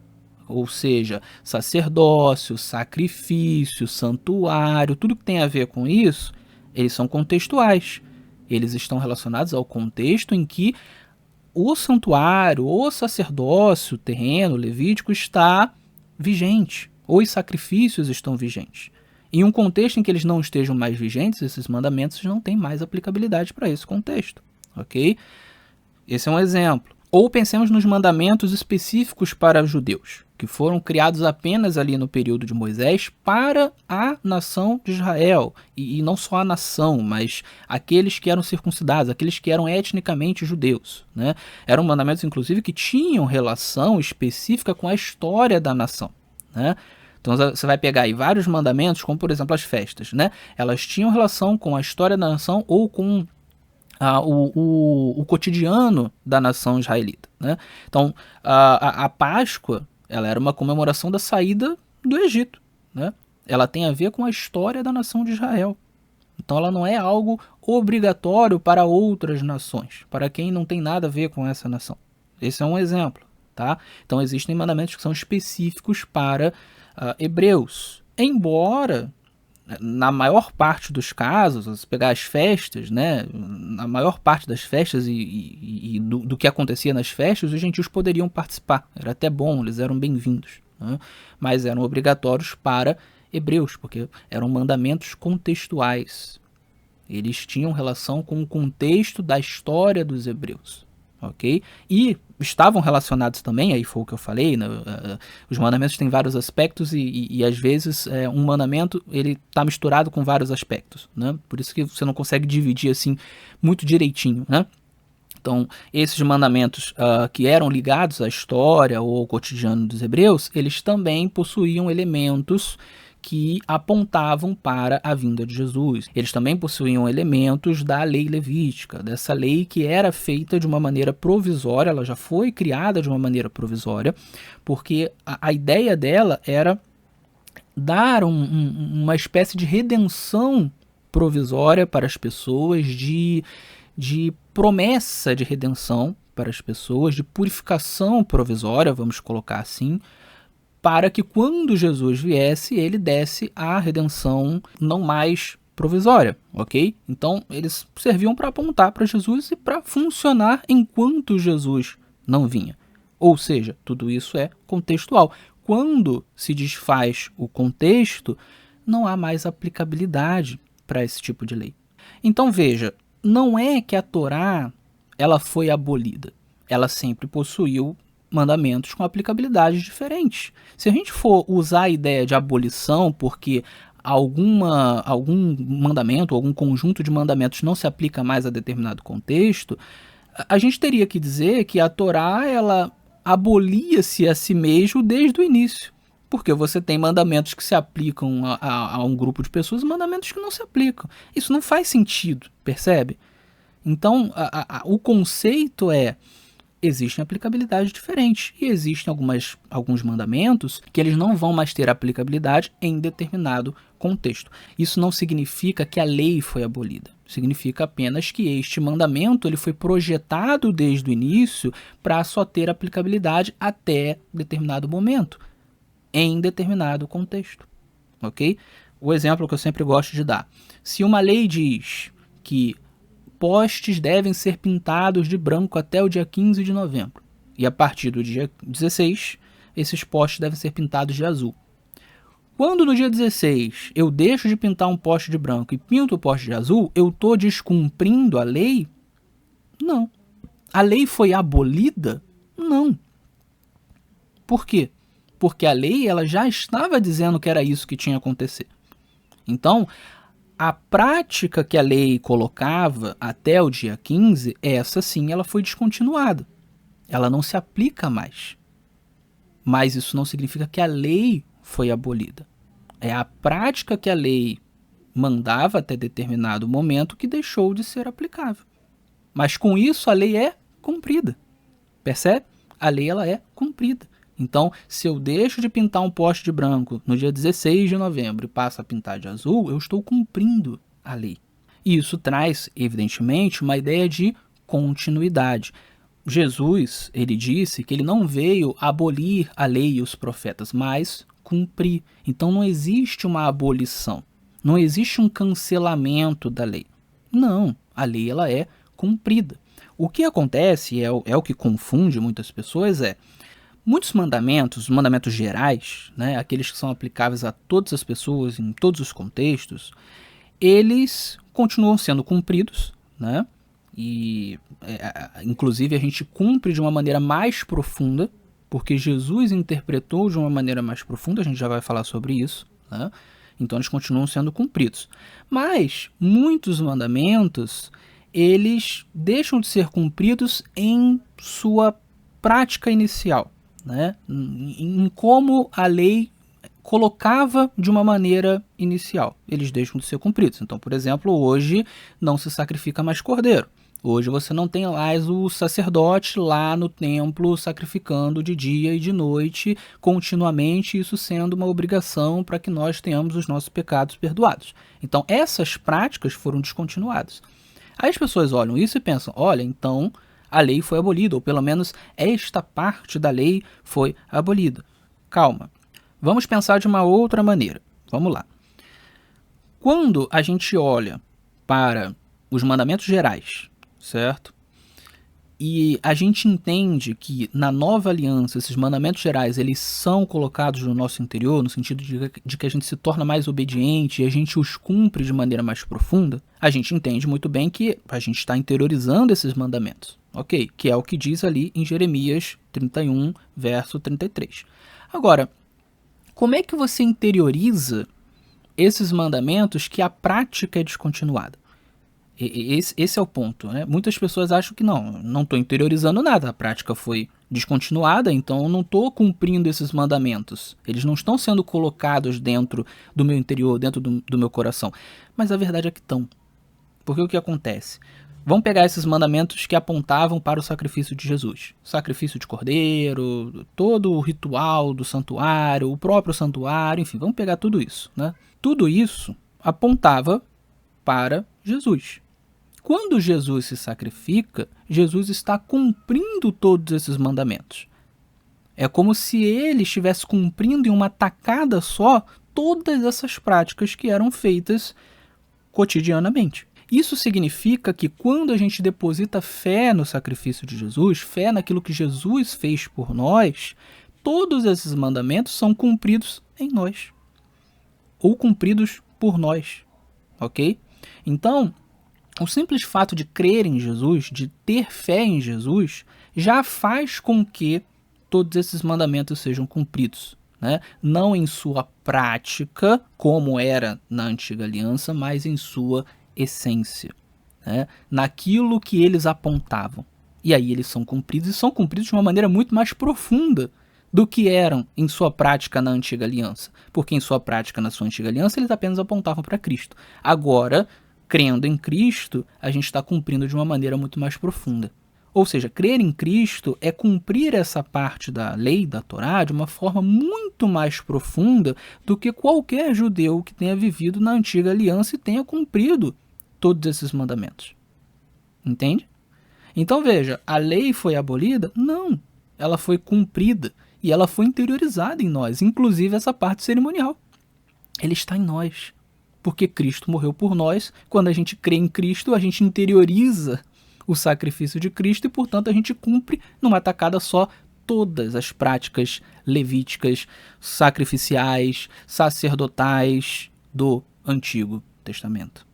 Ou seja, sacerdócio, sacrifício, santuário, tudo que tem a ver com isso, eles são contextuais. Eles estão relacionados ao contexto em que o santuário, o sacerdócio terreno, levítico, está vigente, ou os sacrifícios estão vigentes. Em um contexto em que eles não estejam mais vigentes, esses mandamentos não têm mais aplicabilidade para esse contexto, ok? Esse é um exemplo. Ou pensemos nos mandamentos específicos para os judeus, que foram criados apenas ali no período de Moisés para a nação de Israel. E não só a nação, mas aqueles que eram circuncidados, aqueles que eram etnicamente judeus, né? Eram mandamentos, inclusive, que tinham relação específica com a história da nação, né? Então você vai pegar aí vários mandamentos, como por exemplo as festas, né? Elas tinham relação com a história da nação ou com o cotidiano da nação israelita, né? Então a Páscoa, ela era uma comemoração da saída do Egito, né? Ela tem a ver com a história da nação de Israel. Então ela não é algo obrigatório para outras nações, para quem não tem nada a ver com essa nação. Esse é um exemplo, tá? Então existem mandamentos que são específicos para hebreus, embora na maior parte dos casos, se pegar as festas, né, na maior parte das festas e do que acontecia nas festas, os gentios poderiam participar, era até bom, eles eram bem-vindos, né, mas eram obrigatórios para hebreus, porque eram mandamentos contextuais, eles tinham relação com o contexto da história dos hebreus, ok? E estavam relacionados também, aí foi o que eu falei, né? Os mandamentos têm vários aspectos e às vezes um mandamento ele está misturado com vários aspectos, né? Por isso que você não consegue dividir assim muito direitinho, né? Então, esses mandamentos que eram ligados à história ou ao cotidiano dos hebreus, eles também possuíam elementos que apontavam para a vinda de Jesus. Eles também possuíam elementos da lei levítica, dessa lei que era feita de uma maneira provisória, ela já foi criada de uma maneira provisória, porque a ideia dela era dar uma espécie de redenção provisória para as pessoas, de promessa de redenção para as pessoas, de purificação provisória, vamos colocar assim, para que quando Jesus viesse, ele desse a redenção não mais provisória, ok? Então, eles serviam para apontar para Jesus e para funcionar enquanto Jesus não vinha. Ou seja, tudo isso é contextual. Quando se desfaz o contexto, não há mais aplicabilidade para esse tipo de lei. Então, veja, não é que a Torá ela foi abolida. Ela sempre possuiu mandamentos com aplicabilidades diferentes. Se a gente for usar a ideia de abolição porque algum mandamento, algum conjunto de mandamentos não se aplica mais a determinado contexto, a gente teria que dizer que a Torá ela abolia-se a si mesmo desde o início. Porque você tem mandamentos que se aplicam a um grupo de pessoas e mandamentos que não se aplicam. Isso não faz sentido, percebe? Então, o conceito é: existem aplicabilidades diferentes e existem alguns mandamentos que eles não vão mais ter aplicabilidade em determinado contexto. Isso não significa que a lei foi abolida. Significa apenas que este mandamento ele foi projetado desde o início para só ter aplicabilidade até determinado momento, em determinado contexto, ok? O exemplo que eu sempre gosto de dar: se uma lei diz que postes devem ser pintados de branco até o dia 15 de novembro, e a partir do dia 16, esses postes devem ser pintados de azul. Quando no dia 16 eu deixo de pintar um poste de branco e pinto o poste de azul, eu estou descumprindo a lei? Não. A lei foi abolida? Não. Por quê? Porque a lei ela já estava dizendo que era isso que tinha que acontecer. Então, a prática que a lei colocava até o dia 15, essa sim ela foi descontinuada. Ela não se aplica mais. Mas isso não significa que a lei foi abolida. É a prática que a lei mandava até determinado momento que deixou de ser aplicável. Mas com isso a lei é cumprida. Percebe? A lei ela é cumprida. Então, se eu deixo de pintar um poste de branco no dia 16 de novembro e passo a pintar de azul, eu estou cumprindo a lei. E isso traz, evidentemente, uma ideia de continuidade. Jesus, ele disse que ele não veio abolir a lei e os profetas, mas cumprir. Então não existe uma abolição, não existe um cancelamento da lei. Não, a lei ela é cumprida. O que acontece, é o que confunde muitas pessoas, muitos mandamentos, os mandamentos gerais, né, aqueles que são aplicáveis a todas as pessoas, em todos os contextos, eles continuam sendo cumpridos, né? E inclusive a gente cumpre de uma maneira mais profunda, porque Jesus interpretou de uma maneira mais profunda, a gente já vai falar sobre isso, né? Então eles continuam sendo cumpridos. Mas muitos mandamentos, eles deixam de ser cumpridos em sua prática inicial, né? Em como a lei colocava de uma maneira inicial. Eles deixam de ser cumpridos. Então, por exemplo, hoje não se sacrifica mais cordeiro. Hoje você não tem mais o sacerdote lá no templo sacrificando de dia e de noite continuamente, isso sendo uma obrigação para que nós tenhamos os nossos pecados perdoados. Então essas práticas foram descontinuadas. Aí as pessoas olham isso e pensam: olha, então a lei foi abolida, ou pelo menos esta parte da lei foi abolida. Calma, vamos pensar de uma outra maneira. Vamos lá. Quando a gente olha para os mandamentos gerais, certo? E a gente entende que na nova aliança esses mandamentos gerais eles são colocados no nosso interior, no sentido de que a gente se torna mais obediente e a gente os cumpre de maneira mais profunda, a gente entende muito bem que a gente está interiorizando esses mandamentos, ok? Que é o que diz ali em Jeremias 31, verso 33. Agora, como é que você interioriza esses mandamentos que a prática é descontinuada? Esse é o ponto, né? Muitas pessoas acham que não estou interiorizando nada, a prática foi descontinuada, então eu não estou cumprindo esses mandamentos. Eles não estão sendo colocados dentro do meu interior, dentro do meu coração. Mas a verdade é que estão. Porque o que acontece? Vamos pegar esses mandamentos que apontavam para o sacrifício de Jesus. Sacrifício de cordeiro, todo o ritual do santuário, o próprio santuário, enfim, vamos pegar tudo isso, né? Tudo isso apontava para Jesus. Quando Jesus se sacrifica, Jesus está cumprindo todos esses mandamentos. É como se ele estivesse cumprindo em uma tacada só todas essas práticas que eram feitas cotidianamente. Isso significa que quando a gente deposita fé no sacrifício de Jesus, fé naquilo que Jesus fez por nós, todos esses mandamentos são cumpridos em nós. Ou cumpridos por nós, ok? Então, o simples fato de crer em Jesus, de ter fé em Jesus, já faz com que todos esses mandamentos sejam cumpridos, né? Não em sua prática, como era na antiga aliança, mas em sua essência, né? Naquilo que eles apontavam. E aí eles são cumpridos, e são cumpridos de uma maneira muito mais profunda do que eram em sua prática na antiga aliança. Porque em sua prática na sua antiga aliança eles apenas apontavam para Cristo. Agora, crendo em Cristo, a gente está cumprindo de uma maneira muito mais profunda. Ou seja, crer em Cristo é cumprir essa parte da lei, da Torá, de uma forma muito mais profunda do que qualquer judeu que tenha vivido na antiga aliança e tenha cumprido todos esses mandamentos. Entende? Então veja, a lei foi abolida? Não, ela foi cumprida e ela foi interiorizada em nós, inclusive essa parte cerimonial. Ele está em nós, porque Cristo morreu por nós. Quando a gente crê em Cristo, a gente interioriza o sacrifício de Cristo e, portanto, a gente cumpre numa tacada só todas as práticas levíticas, sacrificiais, sacerdotais do Antigo Testamento.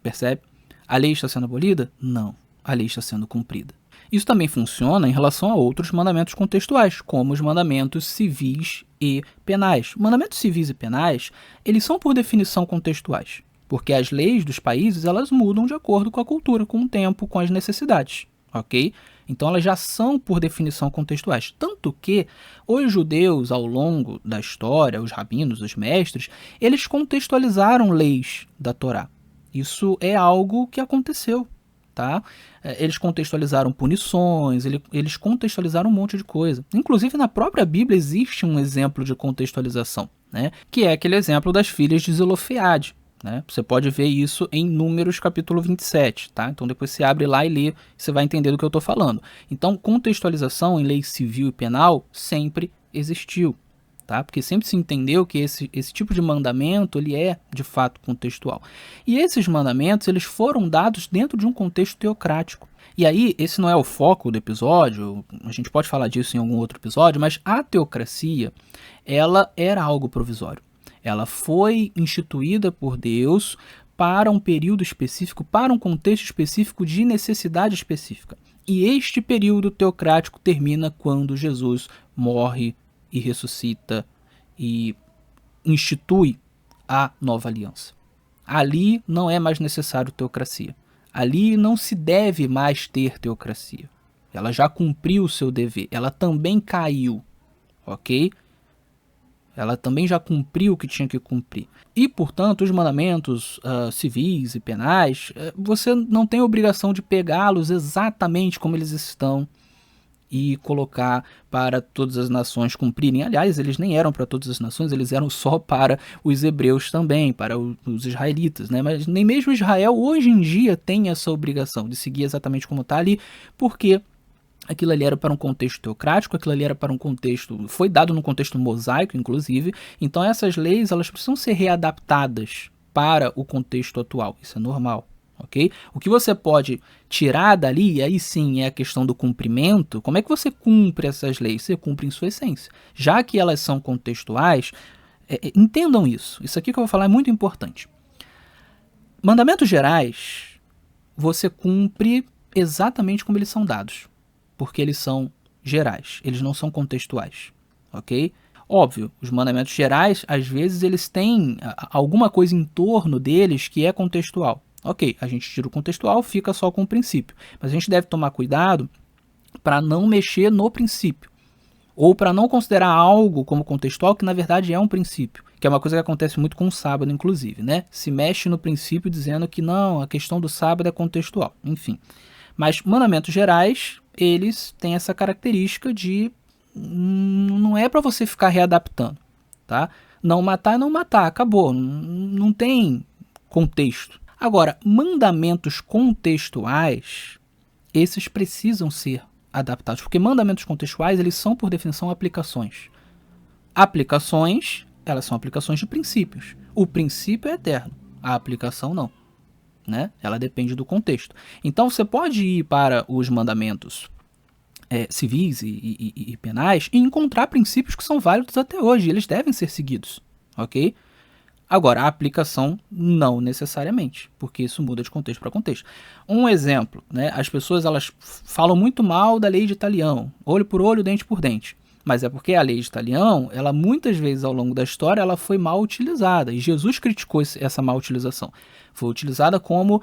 Percebe? A lei está sendo abolida? Não, a lei está sendo cumprida. Isso também funciona em relação a outros mandamentos contextuais, como os mandamentos civis e penais. Mandamentos civis e penais, eles são por definição contextuais, porque as leis dos países elas mudam de acordo com a cultura, com o tempo, com as necessidades, ok? Então elas já são por definição contextuais. Tanto que os judeus, ao longo da história, os rabinos, os mestres, eles contextualizaram leis da Torá. Isso é algo que aconteceu, tá? Eles contextualizaram punições, eles contextualizaram um monte de coisa. Inclusive na própria Bíblia existe um exemplo de contextualização, né? Que é aquele exemplo das filhas de Zelofeade. Né? Você pode ver isso em Números capítulo 27, tá? Então depois você abre lá e lê, você vai entender do que eu estou falando. Então contextualização em lei civil e penal sempre existiu, tá? Porque sempre se entendeu que esse tipo de mandamento ele é de fato contextual. E esses mandamentos eles foram dados dentro de um contexto teocrático. E aí, esse não é o foco do episódio, a gente pode falar disso em algum outro episódio, mas a teocracia, ela era algo provisório. Ela foi instituída por Deus para um período específico, para um contexto específico de necessidade específica. E este período teocrático termina quando Jesus morre e ressuscita e institui a nova aliança. Ali não é mais necessário teocracia. Ali não se deve mais ter teocracia. Ela já cumpriu o seu dever. Ela também caiu, ok? Ela também já cumpriu o que tinha que cumprir. E, portanto, os mandamentos civis e penais, você não tem a obrigação de pegá-los exatamente como eles estão e colocar para todas as nações cumprirem. Aliás, eles nem eram para todas as nações, eles eram só para os hebreus também, para os israelitas, né? Mas nem mesmo Israel hoje em dia tem essa obrigação de seguir exatamente como está ali, porque aquilo ali era para um contexto teocrático, aquilo ali era para um contexto, foi dado num contexto mosaico, inclusive. Então essas leis, elas precisam ser readaptadas para o contexto atual. Isso é normal, ok? O que você pode tirar dali, e aí sim é a questão do cumprimento. Como é que você cumpre essas leis? Você cumpre em sua essência. Já que elas são contextuais, entendam isso. Isso aqui que eu vou falar é muito importante. Mandamentos gerais, você cumpre exatamente como eles são dados, porque eles são gerais, eles não são contextuais, ok? Óbvio, os mandamentos gerais, às vezes, eles têm alguma coisa em torno deles que é contextual, Ok, a gente tira o contextual, fica só com o princípio. Mas a gente deve tomar cuidado para não mexer no princípio, ou para não considerar algo como contextual que na verdade é um princípio, que é uma coisa que acontece muito com o sábado, inclusive, né? Se mexe no princípio dizendo que não, a questão do sábado é contextual, enfim. Mas mandamentos gerais, eles têm essa característica de não é para você ficar readaptando, tá? Não matar é não matar, acabou, não tem contexto. Agora, mandamentos contextuais, esses precisam ser adaptados, porque mandamentos contextuais, eles são, por definição, aplicações. Aplicações, elas são aplicações de princípios. O princípio é eterno, a aplicação não, né? Ela depende do contexto. Então, você pode ir para os mandamentos civis e penais e encontrar princípios que são válidos até hoje, eles devem ser seguidos, ok? Agora, a aplicação não necessariamente, porque isso muda de contexto para contexto. Um exemplo, né? As pessoas elas falam muito mal da lei de Talião, olho por olho, dente por dente. Mas é porque a lei de Talião, ela muitas vezes ao longo da história, ela foi mal utilizada. E Jesus criticou essa mal utilização. Foi utilizada como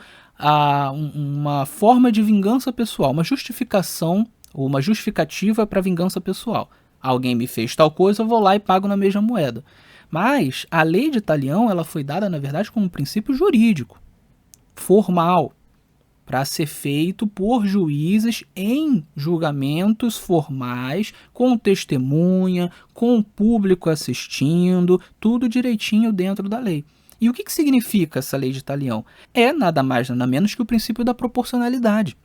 uma forma de vingança pessoal, uma justificação, ou uma justificativa para vingança pessoal. Alguém me fez tal coisa, eu vou lá e pago na mesma moeda. Mas a lei de Talião ela foi dada, na verdade, como um princípio jurídico, formal, para ser feito por juízes em julgamentos formais, com testemunha, com o público assistindo, tudo direitinho dentro da lei. E o que significa essa lei de Talião? É nada mais nada menos que o princípio da proporcionalidade.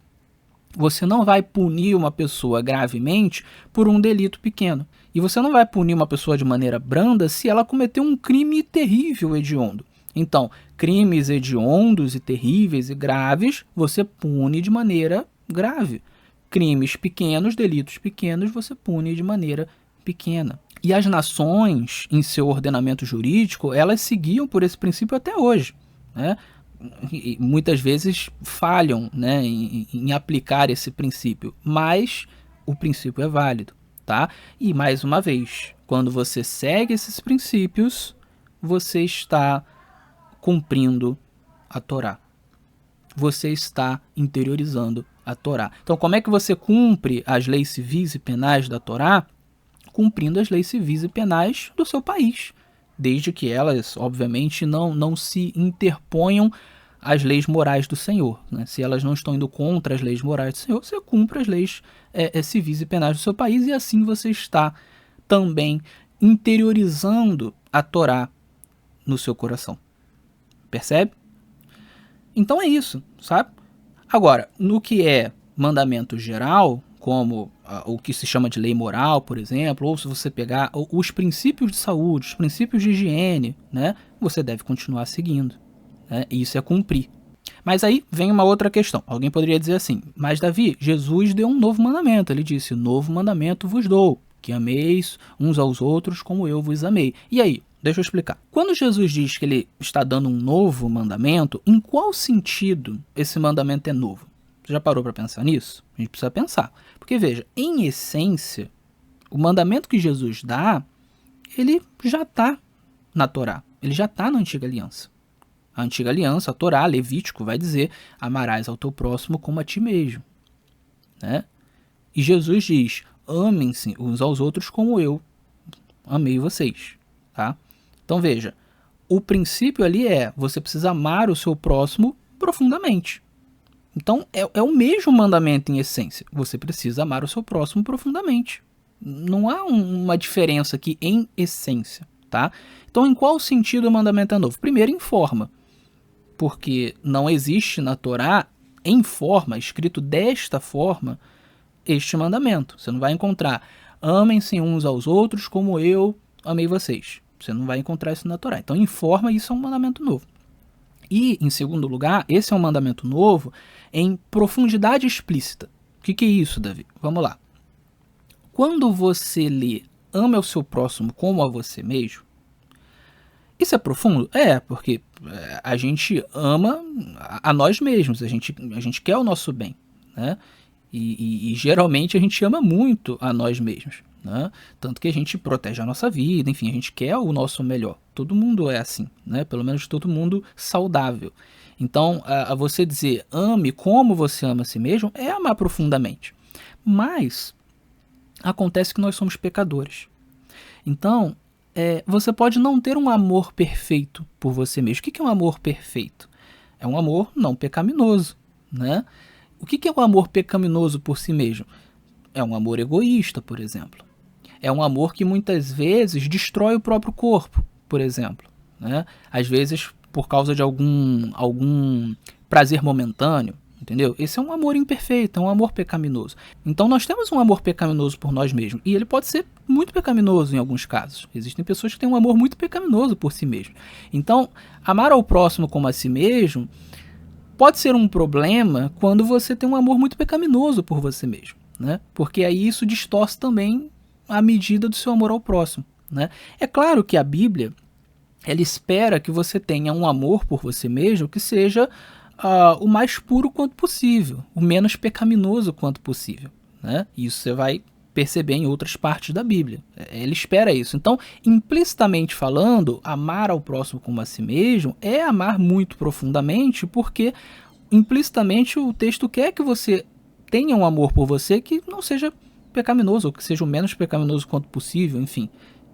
Você não vai punir uma pessoa gravemente por um delito pequeno. E você não vai punir uma pessoa de maneira branda se ela cometeu um crime terrível hediondo. Então, crimes hediondos e terríveis e graves, você pune de maneira grave. Crimes pequenos, delitos pequenos, você pune de maneira pequena. E as nações, em seu ordenamento jurídico, elas seguiam por esse princípio até hoje, né? E muitas vezes falham, né, em aplicar esse princípio, mas o princípio é válido, tá? E mais uma vez, quando você segue esses princípios, você está cumprindo a Torá. Você está interiorizando a Torá. Então, como é que você cumpre as leis civis e penais da Torá? Cumprindo as leis civis e penais do seu país, desde que elas, obviamente, não se interponham às leis morais do Senhor, né? Se elas não estão indo contra as leis morais do Senhor, você cumpre as leis civis e penais do seu país e assim você está também interiorizando a Torá no seu coração. Percebe? Então é isso, sabe? Agora, no que é mandamento geral, como o que se chama de lei moral, por exemplo, ou se você pegar os princípios de saúde, os princípios de higiene, né, você deve continuar seguindo, né? Isso é cumprir. Mas aí vem uma outra questão. Alguém poderia dizer assim, mas Davi, Jesus deu um novo mandamento. Ele disse, novo mandamento vos dou, que ameis uns aos outros como eu vos amei. E aí? Deixa eu explicar. Quando Jesus diz que ele está dando um novo mandamento, em qual sentido esse mandamento é novo? Você já parou para pensar nisso? A gente precisa pensar. Porque veja, em essência, o mandamento que Jesus dá, ele já está na Torá. Ele já está na Antiga Aliança. A Antiga Aliança, a Torá, Levítico, vai dizer, amarás ao teu próximo como a ti mesmo, né? E Jesus diz, amem-se uns aos outros como eu amei vocês, tá? Então veja, o princípio ali você precisa amar o seu próximo profundamente. Então é o mesmo mandamento em essência, você precisa amar o seu próximo profundamente. Não há uma diferença aqui em essência, tá? Então em qual sentido o mandamento é novo? Primeiro, em forma, porque não existe na Torá, em forma, escrito desta forma, este mandamento. Você não vai encontrar, amem-se uns aos outros como eu amei vocês. Você não vai encontrar isso na Torá. Então, em forma, isso é um mandamento novo. E, em segundo lugar, esse é um mandamento novo em profundidade explícita. O que é isso, Davi? Vamos lá. Quando você lê ame ao seu próximo como a você mesmo, isso é profundo? É, porque a gente ama a nós mesmos, a gente quer o nosso bem, né? E geralmente a gente ama muito a nós mesmos, né? Tanto que a gente protege a nossa vida, enfim, a gente quer o nosso melhor. Todo mundo é assim, né? Pelo menos todo mundo saudável. Então, a você dizer ame como você ama a si mesmo é amar profundamente. Mas acontece que nós somos pecadores. Então, você pode não ter um amor perfeito por você mesmo. O que é um amor perfeito? É um amor não pecaminoso, né? O que é um amor pecaminoso por si mesmo? É um amor egoísta, por exemplo. É um amor que muitas vezes destrói o próprio corpo, por exemplo, né? Às vezes por causa de algum prazer momentâneo, entendeu? Esse é um amor imperfeito, é um amor pecaminoso. Então nós temos um amor pecaminoso por nós mesmos, e ele pode ser muito pecaminoso em alguns casos. Existem pessoas que têm um amor muito pecaminoso por si mesmo. Então, amar ao próximo como a si mesmo pode ser um problema quando você tem um amor muito pecaminoso por você mesmo, né? Porque aí isso distorce também a medida do seu amor ao próximo, né? É claro que a Bíblia, ela espera que você tenha um amor por você mesmo que seja o mais puro quanto possível, o menos pecaminoso quanto possível, né? Isso você vai perceber em outras partes da Bíblia. Ele espera isso. Então, implicitamente falando, amar ao próximo como a si mesmo é amar muito profundamente, porque implicitamente o texto quer que você tenha um amor por você que não seja pecaminoso, ou que seja o menos pecaminoso quanto possível, enfim.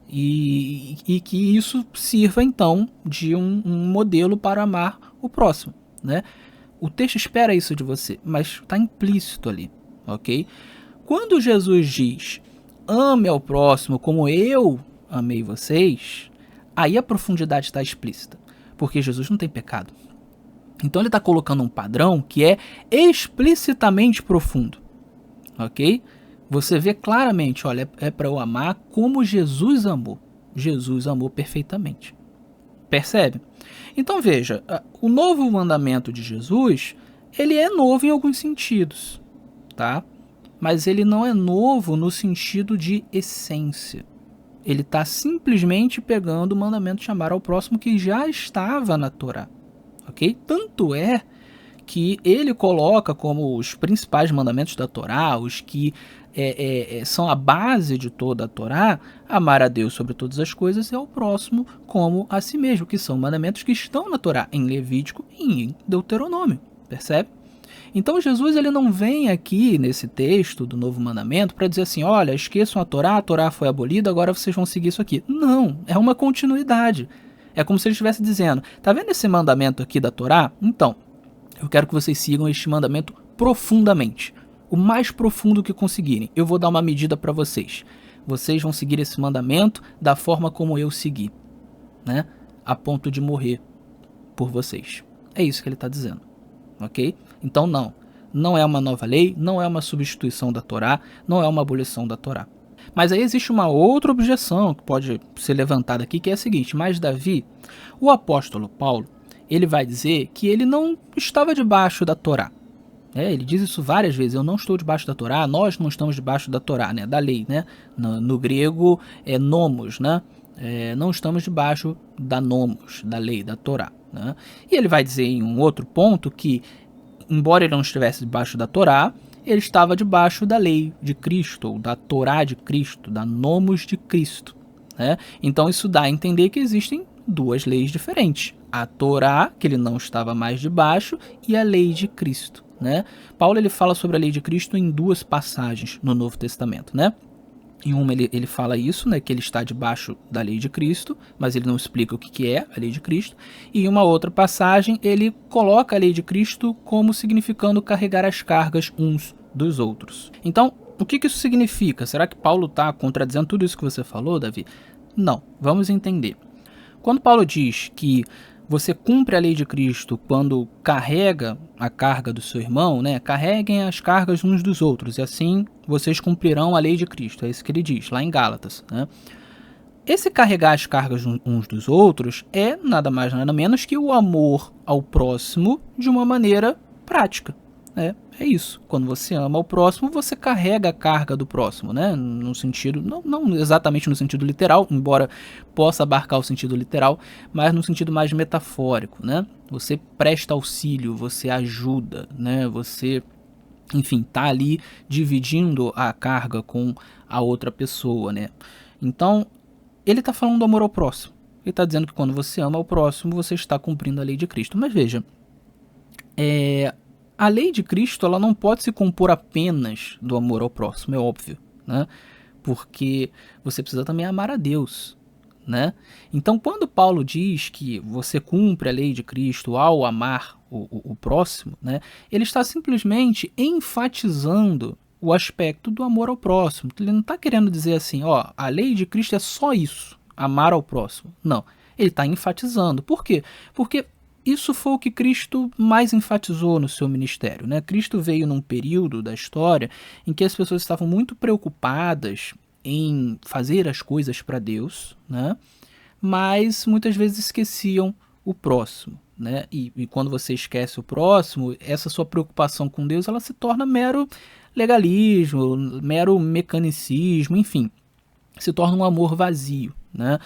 E que isso sirva então de um modelo para amar o próximo, né? O texto espera isso de você, mas está implícito ali, ok? Quando Jesus diz, ame ao próximo como eu amei vocês, aí a profundidade está explícita, porque Jesus não tem pecado. Então ele está colocando um padrão que é explicitamente profundo, ok? Você vê claramente, olha, é para eu amar como Jesus amou. Jesus amou perfeitamente. Percebe? Então veja, o novo mandamento de Jesus, ele é novo em alguns sentidos, tá? Mas ele não é novo no sentido de essência. Ele está simplesmente pegando o mandamento de amar ao próximo que já estava na Torá, ok? Tanto é que ele coloca como os principais mandamentos da Torá, os que são a base de toda a Torá, amar a Deus sobre todas as coisas e ao próximo como a si mesmo, que são mandamentos que estão na Torá, em Levítico e em Deuteronômio, percebe? Então Jesus ele não vem aqui nesse texto do novo mandamento para dizer assim, olha, esqueçam a Torá foi abolida, agora vocês vão seguir isso aqui. Não, é uma continuidade. É como se ele estivesse dizendo, tá vendo esse mandamento aqui da Torá? Então, eu quero que vocês sigam este mandamento profundamente, o mais profundo que conseguirem. Eu vou dar uma medida para vocês. Vocês vão seguir esse mandamento da forma como eu segui, né? A ponto de morrer por vocês. É isso que ele está dizendo, ok? Então não é uma nova lei, não é uma substituição da Torá, não é uma abolição da Torá. Mas aí existe uma outra objeção que pode ser levantada aqui, que é a seguinte, mas Davi, o apóstolo Paulo, ele vai dizer que ele não estava debaixo da Torá. Ele diz isso várias vezes, eu não estou debaixo da Torá, nós não estamos debaixo da Torá, né, da lei, né? No grego é nomos, né? Não estamos debaixo da nomos, da lei, da Torá, né? E ele vai dizer em um outro ponto que, embora ele não estivesse debaixo da Torá, ele estava debaixo da lei de Cristo, ou da Torá de Cristo, da nomos de Cristo, né? Então isso dá a entender que existem duas leis diferentes. A Torá, que ele não estava mais debaixo, e a lei de Cristo, né? Paulo ele fala sobre a lei de Cristo em duas passagens no Novo Testamento, né? Em uma ele fala isso, né, que ele está debaixo da lei de Cristo, mas ele não explica o que é a lei de Cristo. E em uma outra passagem ele coloca a lei de Cristo como significando carregar as cargas uns dos outros. Então, o que isso significa? Será que Paulo está contradizendo tudo isso que você falou, Davi? Não, vamos entender. Quando Paulo diz que você cumpre a lei de Cristo quando carrega a carga do seu irmão, né? Carreguem as cargas uns dos outros, e assim vocês cumprirão a lei de Cristo. É isso que ele diz, lá em Gálatas, né? Esse carregar as cargas uns dos outros é nada mais nada menos que o amor ao próximo de uma maneira prática. É isso. Quando você ama o próximo, você carrega a carga do próximo, né? No sentido, não exatamente no sentido literal, embora possa abarcar o sentido literal, mas no sentido mais metafórico, né? Você presta auxílio, você ajuda, né? Você, enfim, tá ali dividindo a carga com a outra pessoa, né? Então, ele está falando do amor ao próximo. Ele está dizendo que quando você ama o próximo, você está cumprindo a lei de Cristo. Mas veja, A lei de Cristo ela não pode se compor apenas do amor ao próximo, é óbvio, né? Porque você precisa também amar a Deus, né? Então, quando Paulo diz que você cumpre a lei de Cristo ao amar o próximo, né? Ele está simplesmente enfatizando o aspecto do amor ao próximo. Ele não está querendo dizer assim, ó, a lei de Cristo é só isso, amar ao próximo. Não, ele está enfatizando. Por quê? Porque isso foi o que Cristo mais enfatizou no seu ministério, né? Cristo veio num período da história em que as pessoas estavam muito preocupadas em fazer as coisas para Deus, né? Mas muitas vezes esqueciam o próximo, né? E quando você esquece o próximo, essa sua preocupação com Deus ela se torna mero legalismo, mero mecanicismo, enfim, se torna um amor vazio, né?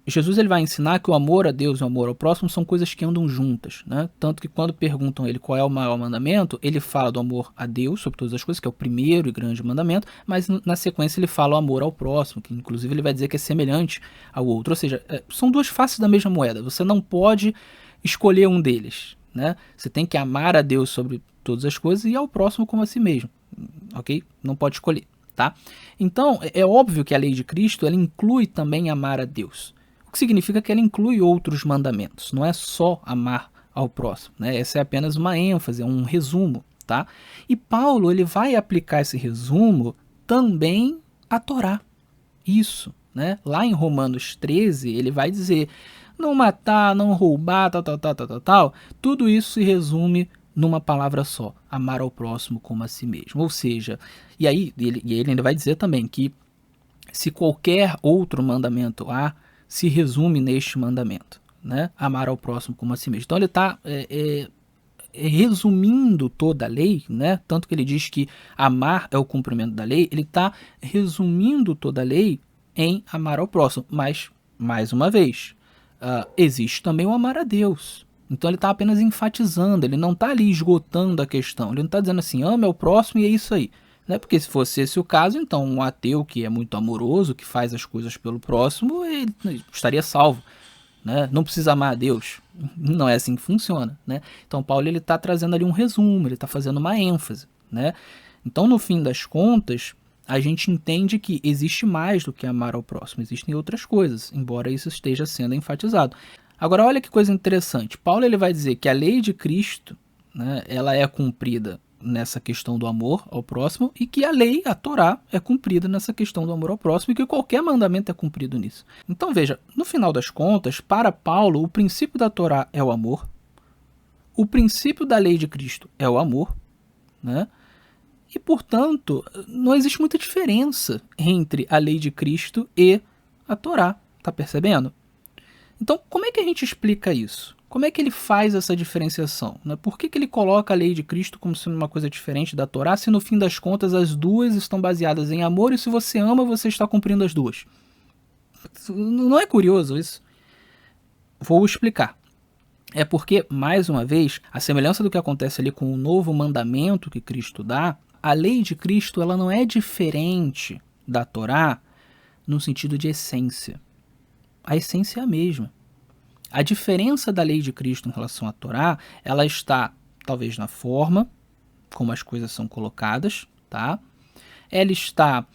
Jesus ele vai ensinar que o amor a Deus e o amor ao próximo são coisas que andam juntas, né? Tanto que quando perguntam ele qual é o maior mandamento, ele fala do amor a Deus sobre todas as coisas, que é o primeiro e grande mandamento, mas na sequência ele fala o amor ao próximo, que inclusive ele vai dizer que é semelhante ao outro. Ou seja, são duas faces da mesma moeda. Você não pode escolher um deles, né? Você tem que amar a Deus sobre todas as coisas e ao próximo como a si mesmo, ok? Não pode escolher, tá? Então, é óbvio que a lei de Cristo ela inclui também amar a Deus. O que significa que ela inclui outros mandamentos, não é só amar ao próximo, né? Essa é apenas uma ênfase, um resumo, tá? E Paulo ele vai aplicar esse resumo também à Torá, isso, né? Lá em Romanos 13 ele vai dizer não matar, não roubar, tal, tudo isso se resume numa palavra só, amar ao próximo como a si mesmo, ou seja, e aí ele ainda vai dizer também que se qualquer outro mandamento há, se resume neste mandamento, né? Amar ao próximo como a si mesmo. Então ele está resumindo toda a lei, né? Tanto que ele diz que amar é o cumprimento da lei, ele está resumindo toda a lei em amar ao próximo. Mas, mais uma vez, existe também o amar a Deus. Então ele está apenas enfatizando, ele não está ali esgotando a questão, ele não está dizendo assim, ame ao próximo e é isso aí. Né? Porque se fosse esse o caso, então um ateu que é muito amoroso, que faz as coisas pelo próximo, ele estaria salvo. Né? Não precisa amar a Deus. Não é assim que funciona. Né? Então Paulo está trazendo ali um resumo, ele está fazendo uma ênfase. Né? Então no fim das contas, a gente entende que existe mais do que amar ao próximo, existem outras coisas, embora isso esteja sendo enfatizado. Agora olha que coisa interessante, Paulo ele vai dizer que a lei de Cristo, né, ela é cumprida nessa questão do amor ao próximo e que a lei, a Torá, é cumprida nessa questão do amor ao próximo e que qualquer mandamento é cumprido nisso. Então veja, no final das contas, para Paulo, o princípio da Torá é o amor, o princípio da lei de Cristo é o amor, né? E, portanto, não existe muita diferença entre a lei de Cristo e a Torá, tá percebendo? Então, como é que a gente explica isso? Como é que ele faz essa diferenciação? Né? Por que ele coloca a lei de Cristo como sendo uma coisa diferente da Torá, se no fim das contas as duas estão baseadas em amor e se você ama, você está cumprindo as duas? Não é curioso isso? Vou explicar. É porque, mais uma vez, a semelhança do que acontece ali com o novo mandamento que Cristo dá, a lei de Cristo ela não é diferente da Torá no sentido de essência. A essência é a mesma. A diferença da lei de Cristo em relação à Torá, ela está talvez na forma como as coisas são colocadas, tá? Ela está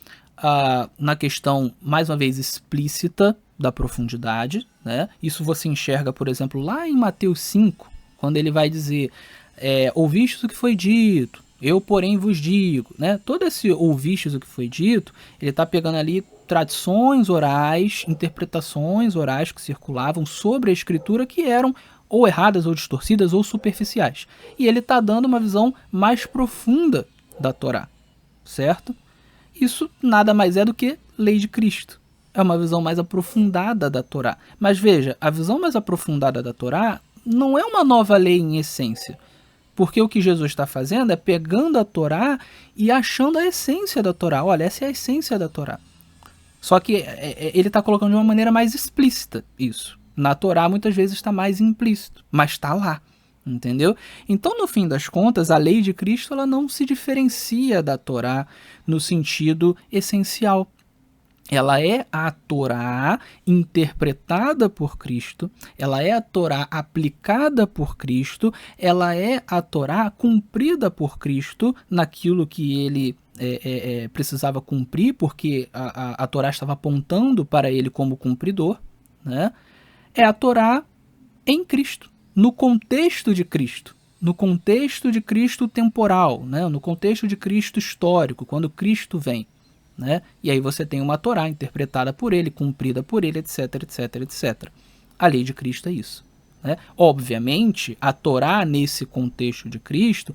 na questão, mais uma vez, explícita da profundidade, né? Isso você enxerga, por exemplo, lá em Mateus 5, quando ele vai dizer, ouvistes o que foi dito, eu porém vos digo, né? Todo esse ouvistes o que foi dito, ele está pegando ali tradições orais, interpretações orais que circulavam sobre a escritura que eram ou erradas, ou distorcidas, ou superficiais. E ele está dando uma visão mais profunda da Torá, certo? Isso nada mais é do que lei de Cristo. É uma visão mais aprofundada da Torá. Mas veja, a visão mais aprofundada da Torá não é uma nova lei em essência. Porque o que Jesus está fazendo é pegando a Torá e achando a essência da Torá. Olha, essa é a essência da Torá. Só que ele está colocando de uma maneira mais explícita isso. Na Torá muitas vezes está mais implícito, mas está lá, entendeu? Então, no fim das contas, a lei de Cristo ela não se diferencia da Torá no sentido essencial. Ela é a Torá interpretada por Cristo, ela é a Torá aplicada por Cristo, ela é a Torá cumprida por Cristo naquilo que ele precisava cumprir, porque a Torá estava apontando para ele como cumpridor, né? É a Torá em Cristo, no contexto de Cristo. No contexto de Cristo temporal, né? No contexto de Cristo histórico, quando Cristo vem. Né? E aí você tem uma Torá interpretada por ele, cumprida por ele, etc, etc, etc. A lei de Cristo é isso. Né? Obviamente, a Torá, nesse contexto de Cristo,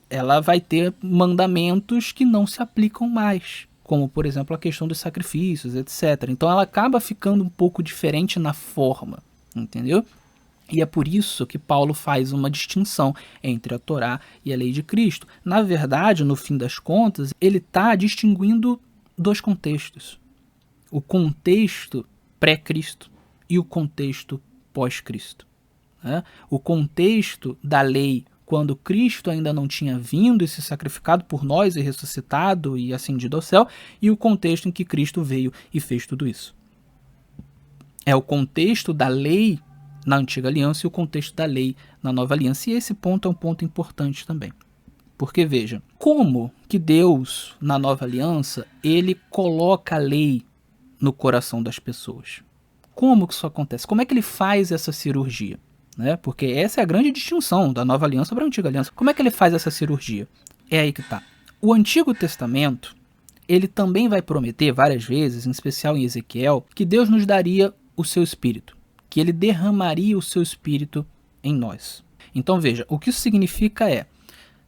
ela vai ter mandamentos que não se aplicam mais, como, por exemplo, a questão dos sacrifícios, etc. Então ela acaba ficando um pouco diferente na forma, entendeu? E é por isso que Paulo faz uma distinção entre a Torá e a lei de Cristo. Na verdade, no fim das contas, ele está distinguindo dois contextos. O contexto pré-Cristo e o contexto pós-Cristo. Né? O contexto da lei, quando Cristo ainda não tinha vindo e se sacrificado por nós e ressuscitado e ascendido ao céu, e o contexto em que Cristo veio e fez tudo isso. É o contexto da lei na antiga aliança e o contexto da lei na nova aliança. E esse ponto é um ponto importante também. Porque veja, como que Deus, na nova aliança, ele coloca a lei no coração das pessoas? Como que isso acontece? Como é que ele faz essa cirurgia? Né? Porque essa é a grande distinção da nova aliança para a antiga aliança. Como é que ele faz essa cirurgia? É aí que está. O Antigo Testamento, ele também vai prometer várias vezes, em especial em Ezequiel, que Deus nos daria o seu Espírito, que ele derramaria o seu Espírito em nós. Então veja, o que isso significa é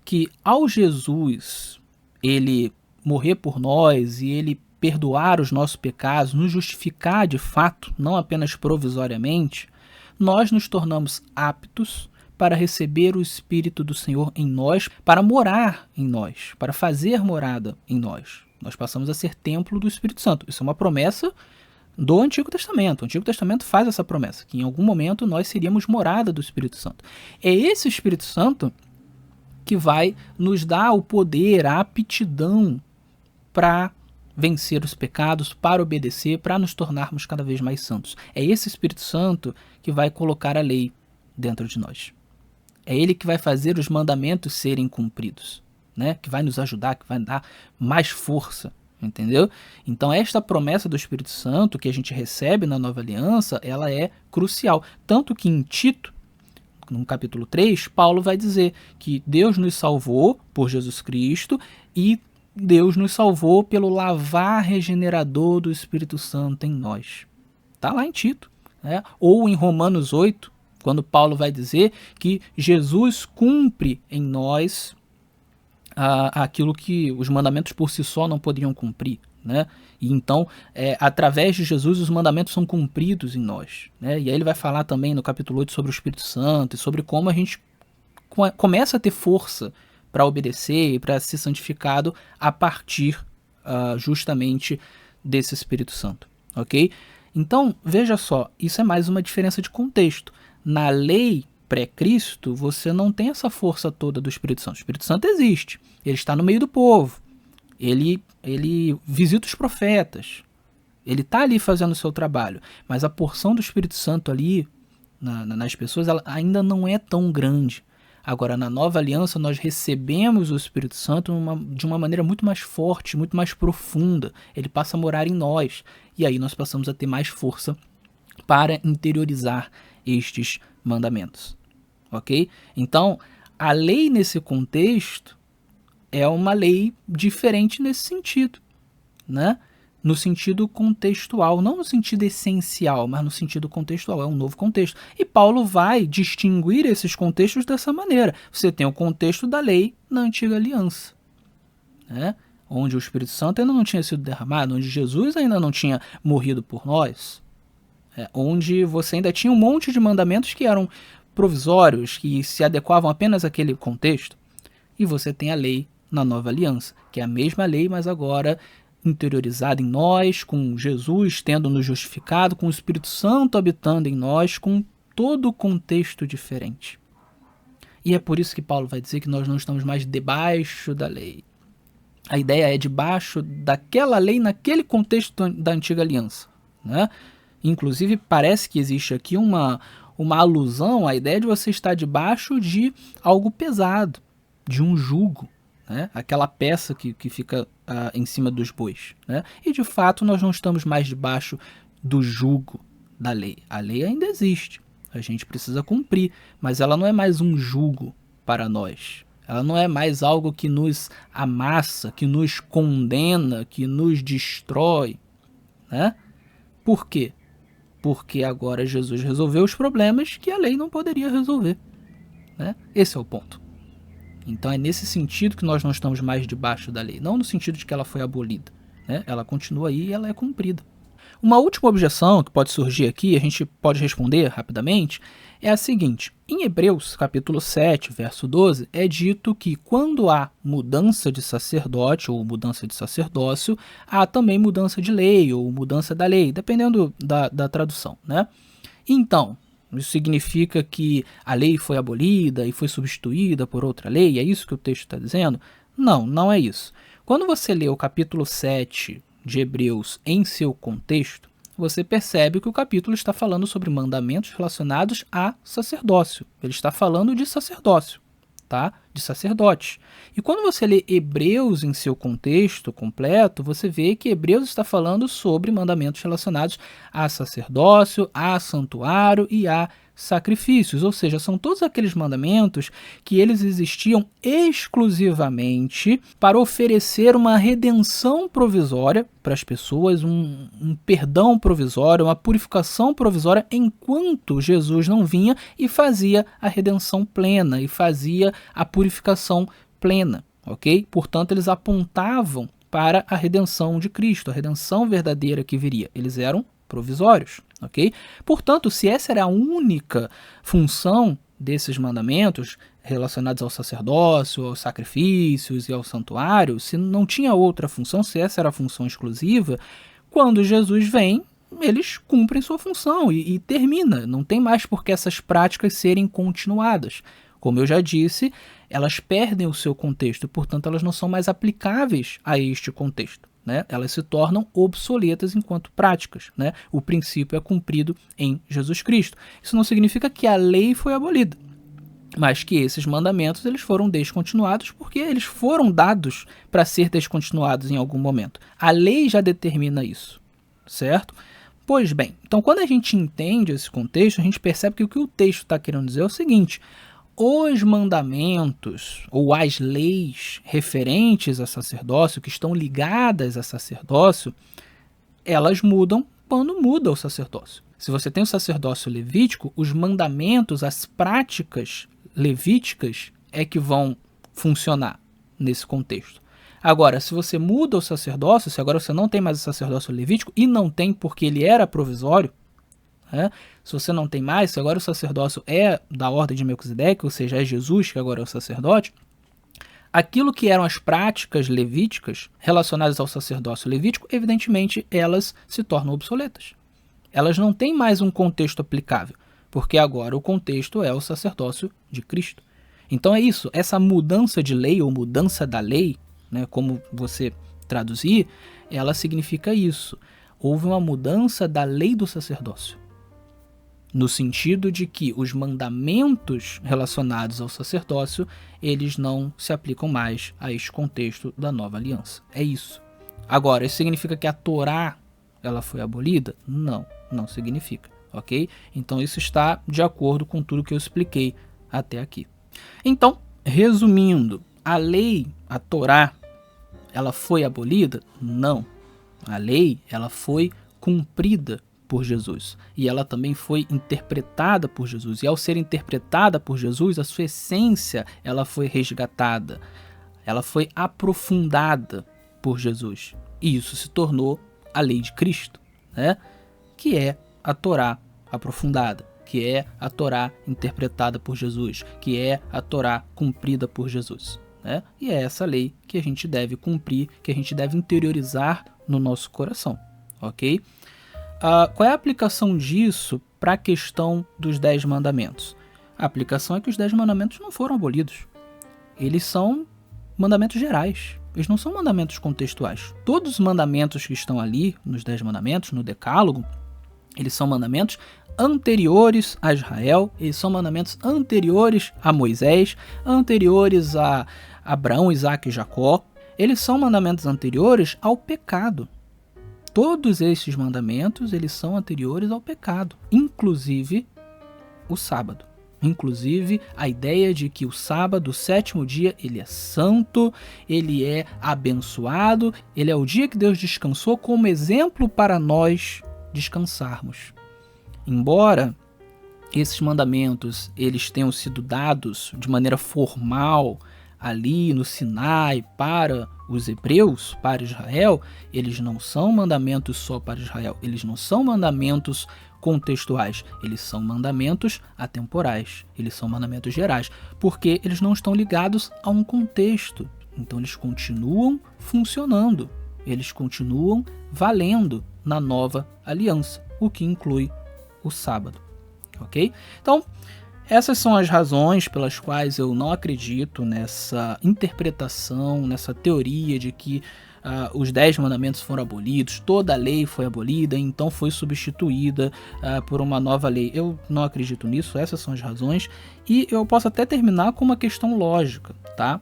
que ao Jesus ele morrer por nós e ele perdoar os nossos pecados, nos justificar de fato, não apenas provisoriamente, nós nos tornamos aptos para receber o Espírito do Senhor em nós, para morar em nós, para fazer morada em nós. Nós passamos a ser templo do Espírito Santo. Isso é uma promessa do Antigo Testamento. O Antigo Testamento faz essa promessa, que em algum momento nós seríamos morada do Espírito Santo. É esse Espírito Santo que vai nos dar o poder, a aptidão para vencer os pecados, para obedecer, para nos tornarmos cada vez mais santos. É esse Espírito Santo que vai colocar a lei dentro de nós. É ele que vai fazer os mandamentos serem cumpridos, né? Que vai nos ajudar, que vai dar mais força. Entendeu? Então esta promessa do Espírito Santo que a gente recebe na nova aliança, ela é crucial. Tanto que em Tito, no capítulo 3, Paulo vai dizer que Deus nos salvou por Jesus Cristo e Deus nos salvou pelo lavar regenerador do Espírito Santo em nós. Está lá em Tito. Né? Ou em Romanos 8, quando Paulo vai dizer que Jesus cumpre em nós aquilo que os mandamentos por si só não poderiam cumprir, né? E então, através de Jesus, os mandamentos são cumpridos em nós, né? E aí ele vai falar também no capítulo 8 sobre o Espírito Santo e sobre como a gente começa a ter força para obedecer e para ser santificado a partir justamente desse Espírito Santo, ok? Então, veja só, isso é mais uma diferença de contexto. Na lei pré-Cristo, você não tem essa força toda do Espírito Santo. O Espírito Santo existe, ele está no meio do povo, ele visita os profetas, ele está ali fazendo o seu trabalho, mas a porção do Espírito Santo ali nas pessoas ela ainda não é tão grande. Agora, na nova aliança, nós recebemos o Espírito Santo de uma maneira muito mais forte, muito mais profunda. Ele passa a morar em nós, e aí nós passamos a ter mais força para interiorizar estes mandamentos. Ok? Então, a lei nesse contexto é uma lei diferente nesse sentido, né? No sentido contextual, não no sentido essencial, mas no sentido contextual, é um novo contexto. E Paulo vai distinguir esses contextos dessa maneira. Você tem o contexto da lei na antiga aliança, né? Onde o Espírito Santo ainda não tinha sido derramado, onde Jesus ainda não tinha morrido por nós, onde você ainda tinha um monte de mandamentos que eram provisórios, que se adequavam apenas àquele contexto. E você tem a lei na nova aliança, que é a mesma lei, mas agora interiorizada em nós, com Jesus tendo nos justificado, com o Espírito Santo habitando em nós, com todo o contexto diferente. E é por isso que Paulo vai dizer que nós não estamos mais debaixo da lei, A ideia é debaixo daquela lei, naquele contexto da antiga aliança, né? Inclusive, parece que existe aqui uma alusão à ideia de você estar debaixo de algo pesado, de um jugo, né? Aquela peça que fica em cima dos bois, né? E, de fato, nós não estamos mais debaixo do jugo da lei. A lei ainda existe, a gente precisa cumprir, mas ela não é mais um jugo para nós. Ela não é mais algo que nos amassa, que nos condena, que nos destrói, né? Por quê? Porque agora Jesus resolveu os problemas que a lei não poderia resolver, né? Esse é o ponto. Então é nesse sentido que nós não estamos mais debaixo da lei, não no sentido de que ela foi abolida, né? Ela continua aí e ela é cumprida. Uma última objeção que pode surgir aqui, a gente pode responder rapidamente, é a seguinte: em Hebreus, capítulo 7, verso 12, é dito que quando há mudança de sacerdote ou mudança de sacerdócio, há também mudança de lei ou mudança da lei, dependendo da tradução, né? Então, isso significa que a lei foi abolida e foi substituída por outra lei? É isso que o texto está dizendo? Não, não é isso. Quando você lê o capítulo 7 de Hebreus em seu contexto, você percebe que o capítulo está falando sobre mandamentos relacionados a sacerdócio. Ele está falando de sacerdócio, tá? De sacerdotes. E quando você lê Hebreus em seu contexto completo, você vê que Hebreus está falando sobre mandamentos relacionados a sacerdócio, a santuário e a sacrifícios, ou seja, são todos aqueles mandamentos que eles existiam exclusivamente para oferecer uma redenção provisória para as pessoas, um perdão provisório, uma purificação provisória, enquanto Jesus não vinha e fazia a redenção plena e fazia a purificação plena, ok? Portanto, eles apontavam para a redenção de Cristo, a redenção verdadeira que viria. Eles eram provisórios, ok? Portanto, se essa era a única função desses mandamentos relacionados ao sacerdócio, aos sacrifícios e ao santuário, se não tinha outra função, se essa era a função exclusiva, quando Jesus vem, eles cumprem sua função e termina. Não tem mais por que essas práticas serem continuadas. Como eu já disse, elas perdem o seu contexto, portanto, elas não são mais aplicáveis a este contexto, né? Elas se tornam obsoletas enquanto práticas, né? O princípio é cumprido em Jesus Cristo. Isso não significa que a lei foi abolida, mas que esses mandamentos eles foram descontinuados porque eles foram dados para ser descontinuados em algum momento. A lei já determina isso, certo? Pois bem, então quando a gente entende esse contexto, a gente percebe que o que o texto está querendo dizer é o seguinte: os mandamentos ou as leis referentes a sacerdócio, que estão ligadas a sacerdócio, elas mudam quando muda o sacerdócio. Se você tem o sacerdócio levítico, os mandamentos, as práticas levíticas é que vão funcionar nesse contexto. Agora, se você muda o sacerdócio, se agora você não tem mais o sacerdócio levítico, e não tem porque ele era provisório, né? Se você não tem mais, se agora o sacerdócio é da ordem de Melquisedeque, ou seja, é Jesus que agora é o sacerdote, aquilo que eram as práticas levíticas relacionadas ao sacerdócio levítico, evidentemente elas se tornam obsoletas. Elas não têm mais um contexto aplicável, porque agora o contexto é o sacerdócio de Cristo. Então é isso, essa mudança de lei ou mudança da lei, né, como você traduzir, ela significa isso. Houve uma mudança da lei do sacerdócio, no sentido de que os mandamentos relacionados ao sacerdócio, eles não se aplicam mais a este contexto da nova aliança. É isso. Agora, isso significa que a Torá ela foi abolida? Não, não significa, ok? Então isso está de acordo com tudo que eu expliquei até aqui. Então, resumindo, a lei, a Torá, ela foi abolida? Não. A lei, ela foi cumprida por Jesus. E ela também foi interpretada por Jesus. E ao ser interpretada por Jesus, a sua essência, ela foi resgatada. Ela foi aprofundada por Jesus. E isso se tornou a lei de Cristo, né? Que é a Torá aprofundada, que é a Torá interpretada por Jesus, que é a Torá cumprida por Jesus, né? E é essa lei que a gente deve cumprir, que a gente deve interiorizar no nosso coração, ok? Qual é a aplicação disso para a questão dos 10 mandamentos? A aplicação é que os 10 mandamentos não foram abolidos. Eles são mandamentos gerais. Eles não são mandamentos contextuais. Todos os mandamentos que estão ali, nos 10 mandamentos, no Decálogo, eles são mandamentos anteriores a Israel, eles são mandamentos anteriores a Moisés, anteriores a Abraão, Isaac e Jacó. Eles são mandamentos anteriores ao pecado. Todos esses mandamentos, eles são anteriores ao pecado, inclusive o sábado. Inclusive a ideia de que o sábado, o sétimo dia, ele é santo, ele é abençoado, ele é o dia que Deus descansou como exemplo para nós descansarmos. Embora esses mandamentos eles tenham sido dados de maneira formal ali no Sinai para os hebreus, para Israel, eles não são mandamentos só para Israel, eles não são mandamentos contextuais, eles são mandamentos atemporais, eles são mandamentos gerais, porque eles não estão ligados a um contexto, então eles continuam funcionando, eles continuam valendo na nova aliança, o que inclui o sábado, ok? Então, essas são as razões pelas quais eu não acredito nessa interpretação, nessa teoria de que os 10 mandamentos foram abolidos, toda a lei foi abolida, então foi substituída por uma nova lei. Eu não acredito nisso, essas são as razões. E eu posso até terminar com uma questão lógica, tá?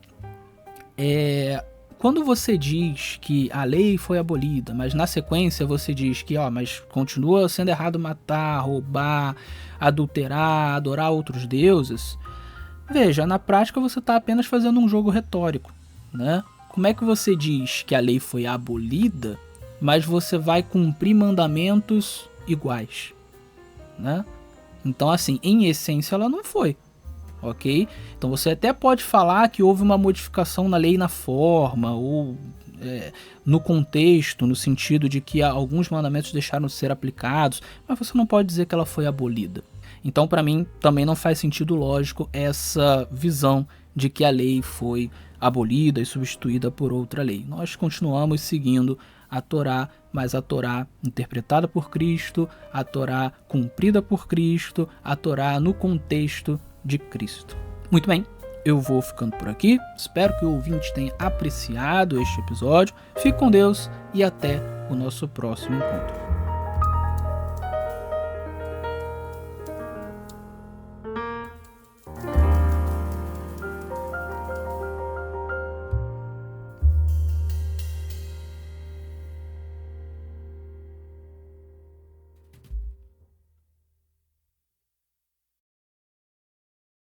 Quando você diz que a lei foi abolida, mas na sequência você diz que mas continua sendo errado matar, roubar, adulterar, adorar outros deuses, veja, na prática você está apenas fazendo um jogo retórico, né? Como é que você diz que a lei foi abolida, mas você vai cumprir mandamentos iguais, né? Então, assim, em essência ela não foi. Ok? Então você até pode falar que houve uma modificação na lei na forma ou no contexto, no sentido de que alguns mandamentos deixaram de ser aplicados, mas você não pode dizer que ela foi abolida. Então, para mim, também não faz sentido lógico essa visão de que a lei foi abolida e substituída por outra lei. Nós continuamos seguindo a Torá, mas a Torá interpretada por Cristo, a Torá cumprida por Cristo, a Torá no contexto de Cristo. Muito bem, eu vou ficando por aqui. Espero que o ouvinte tenha apreciado este episódio. Fique com Deus e até o nosso próximo encontro.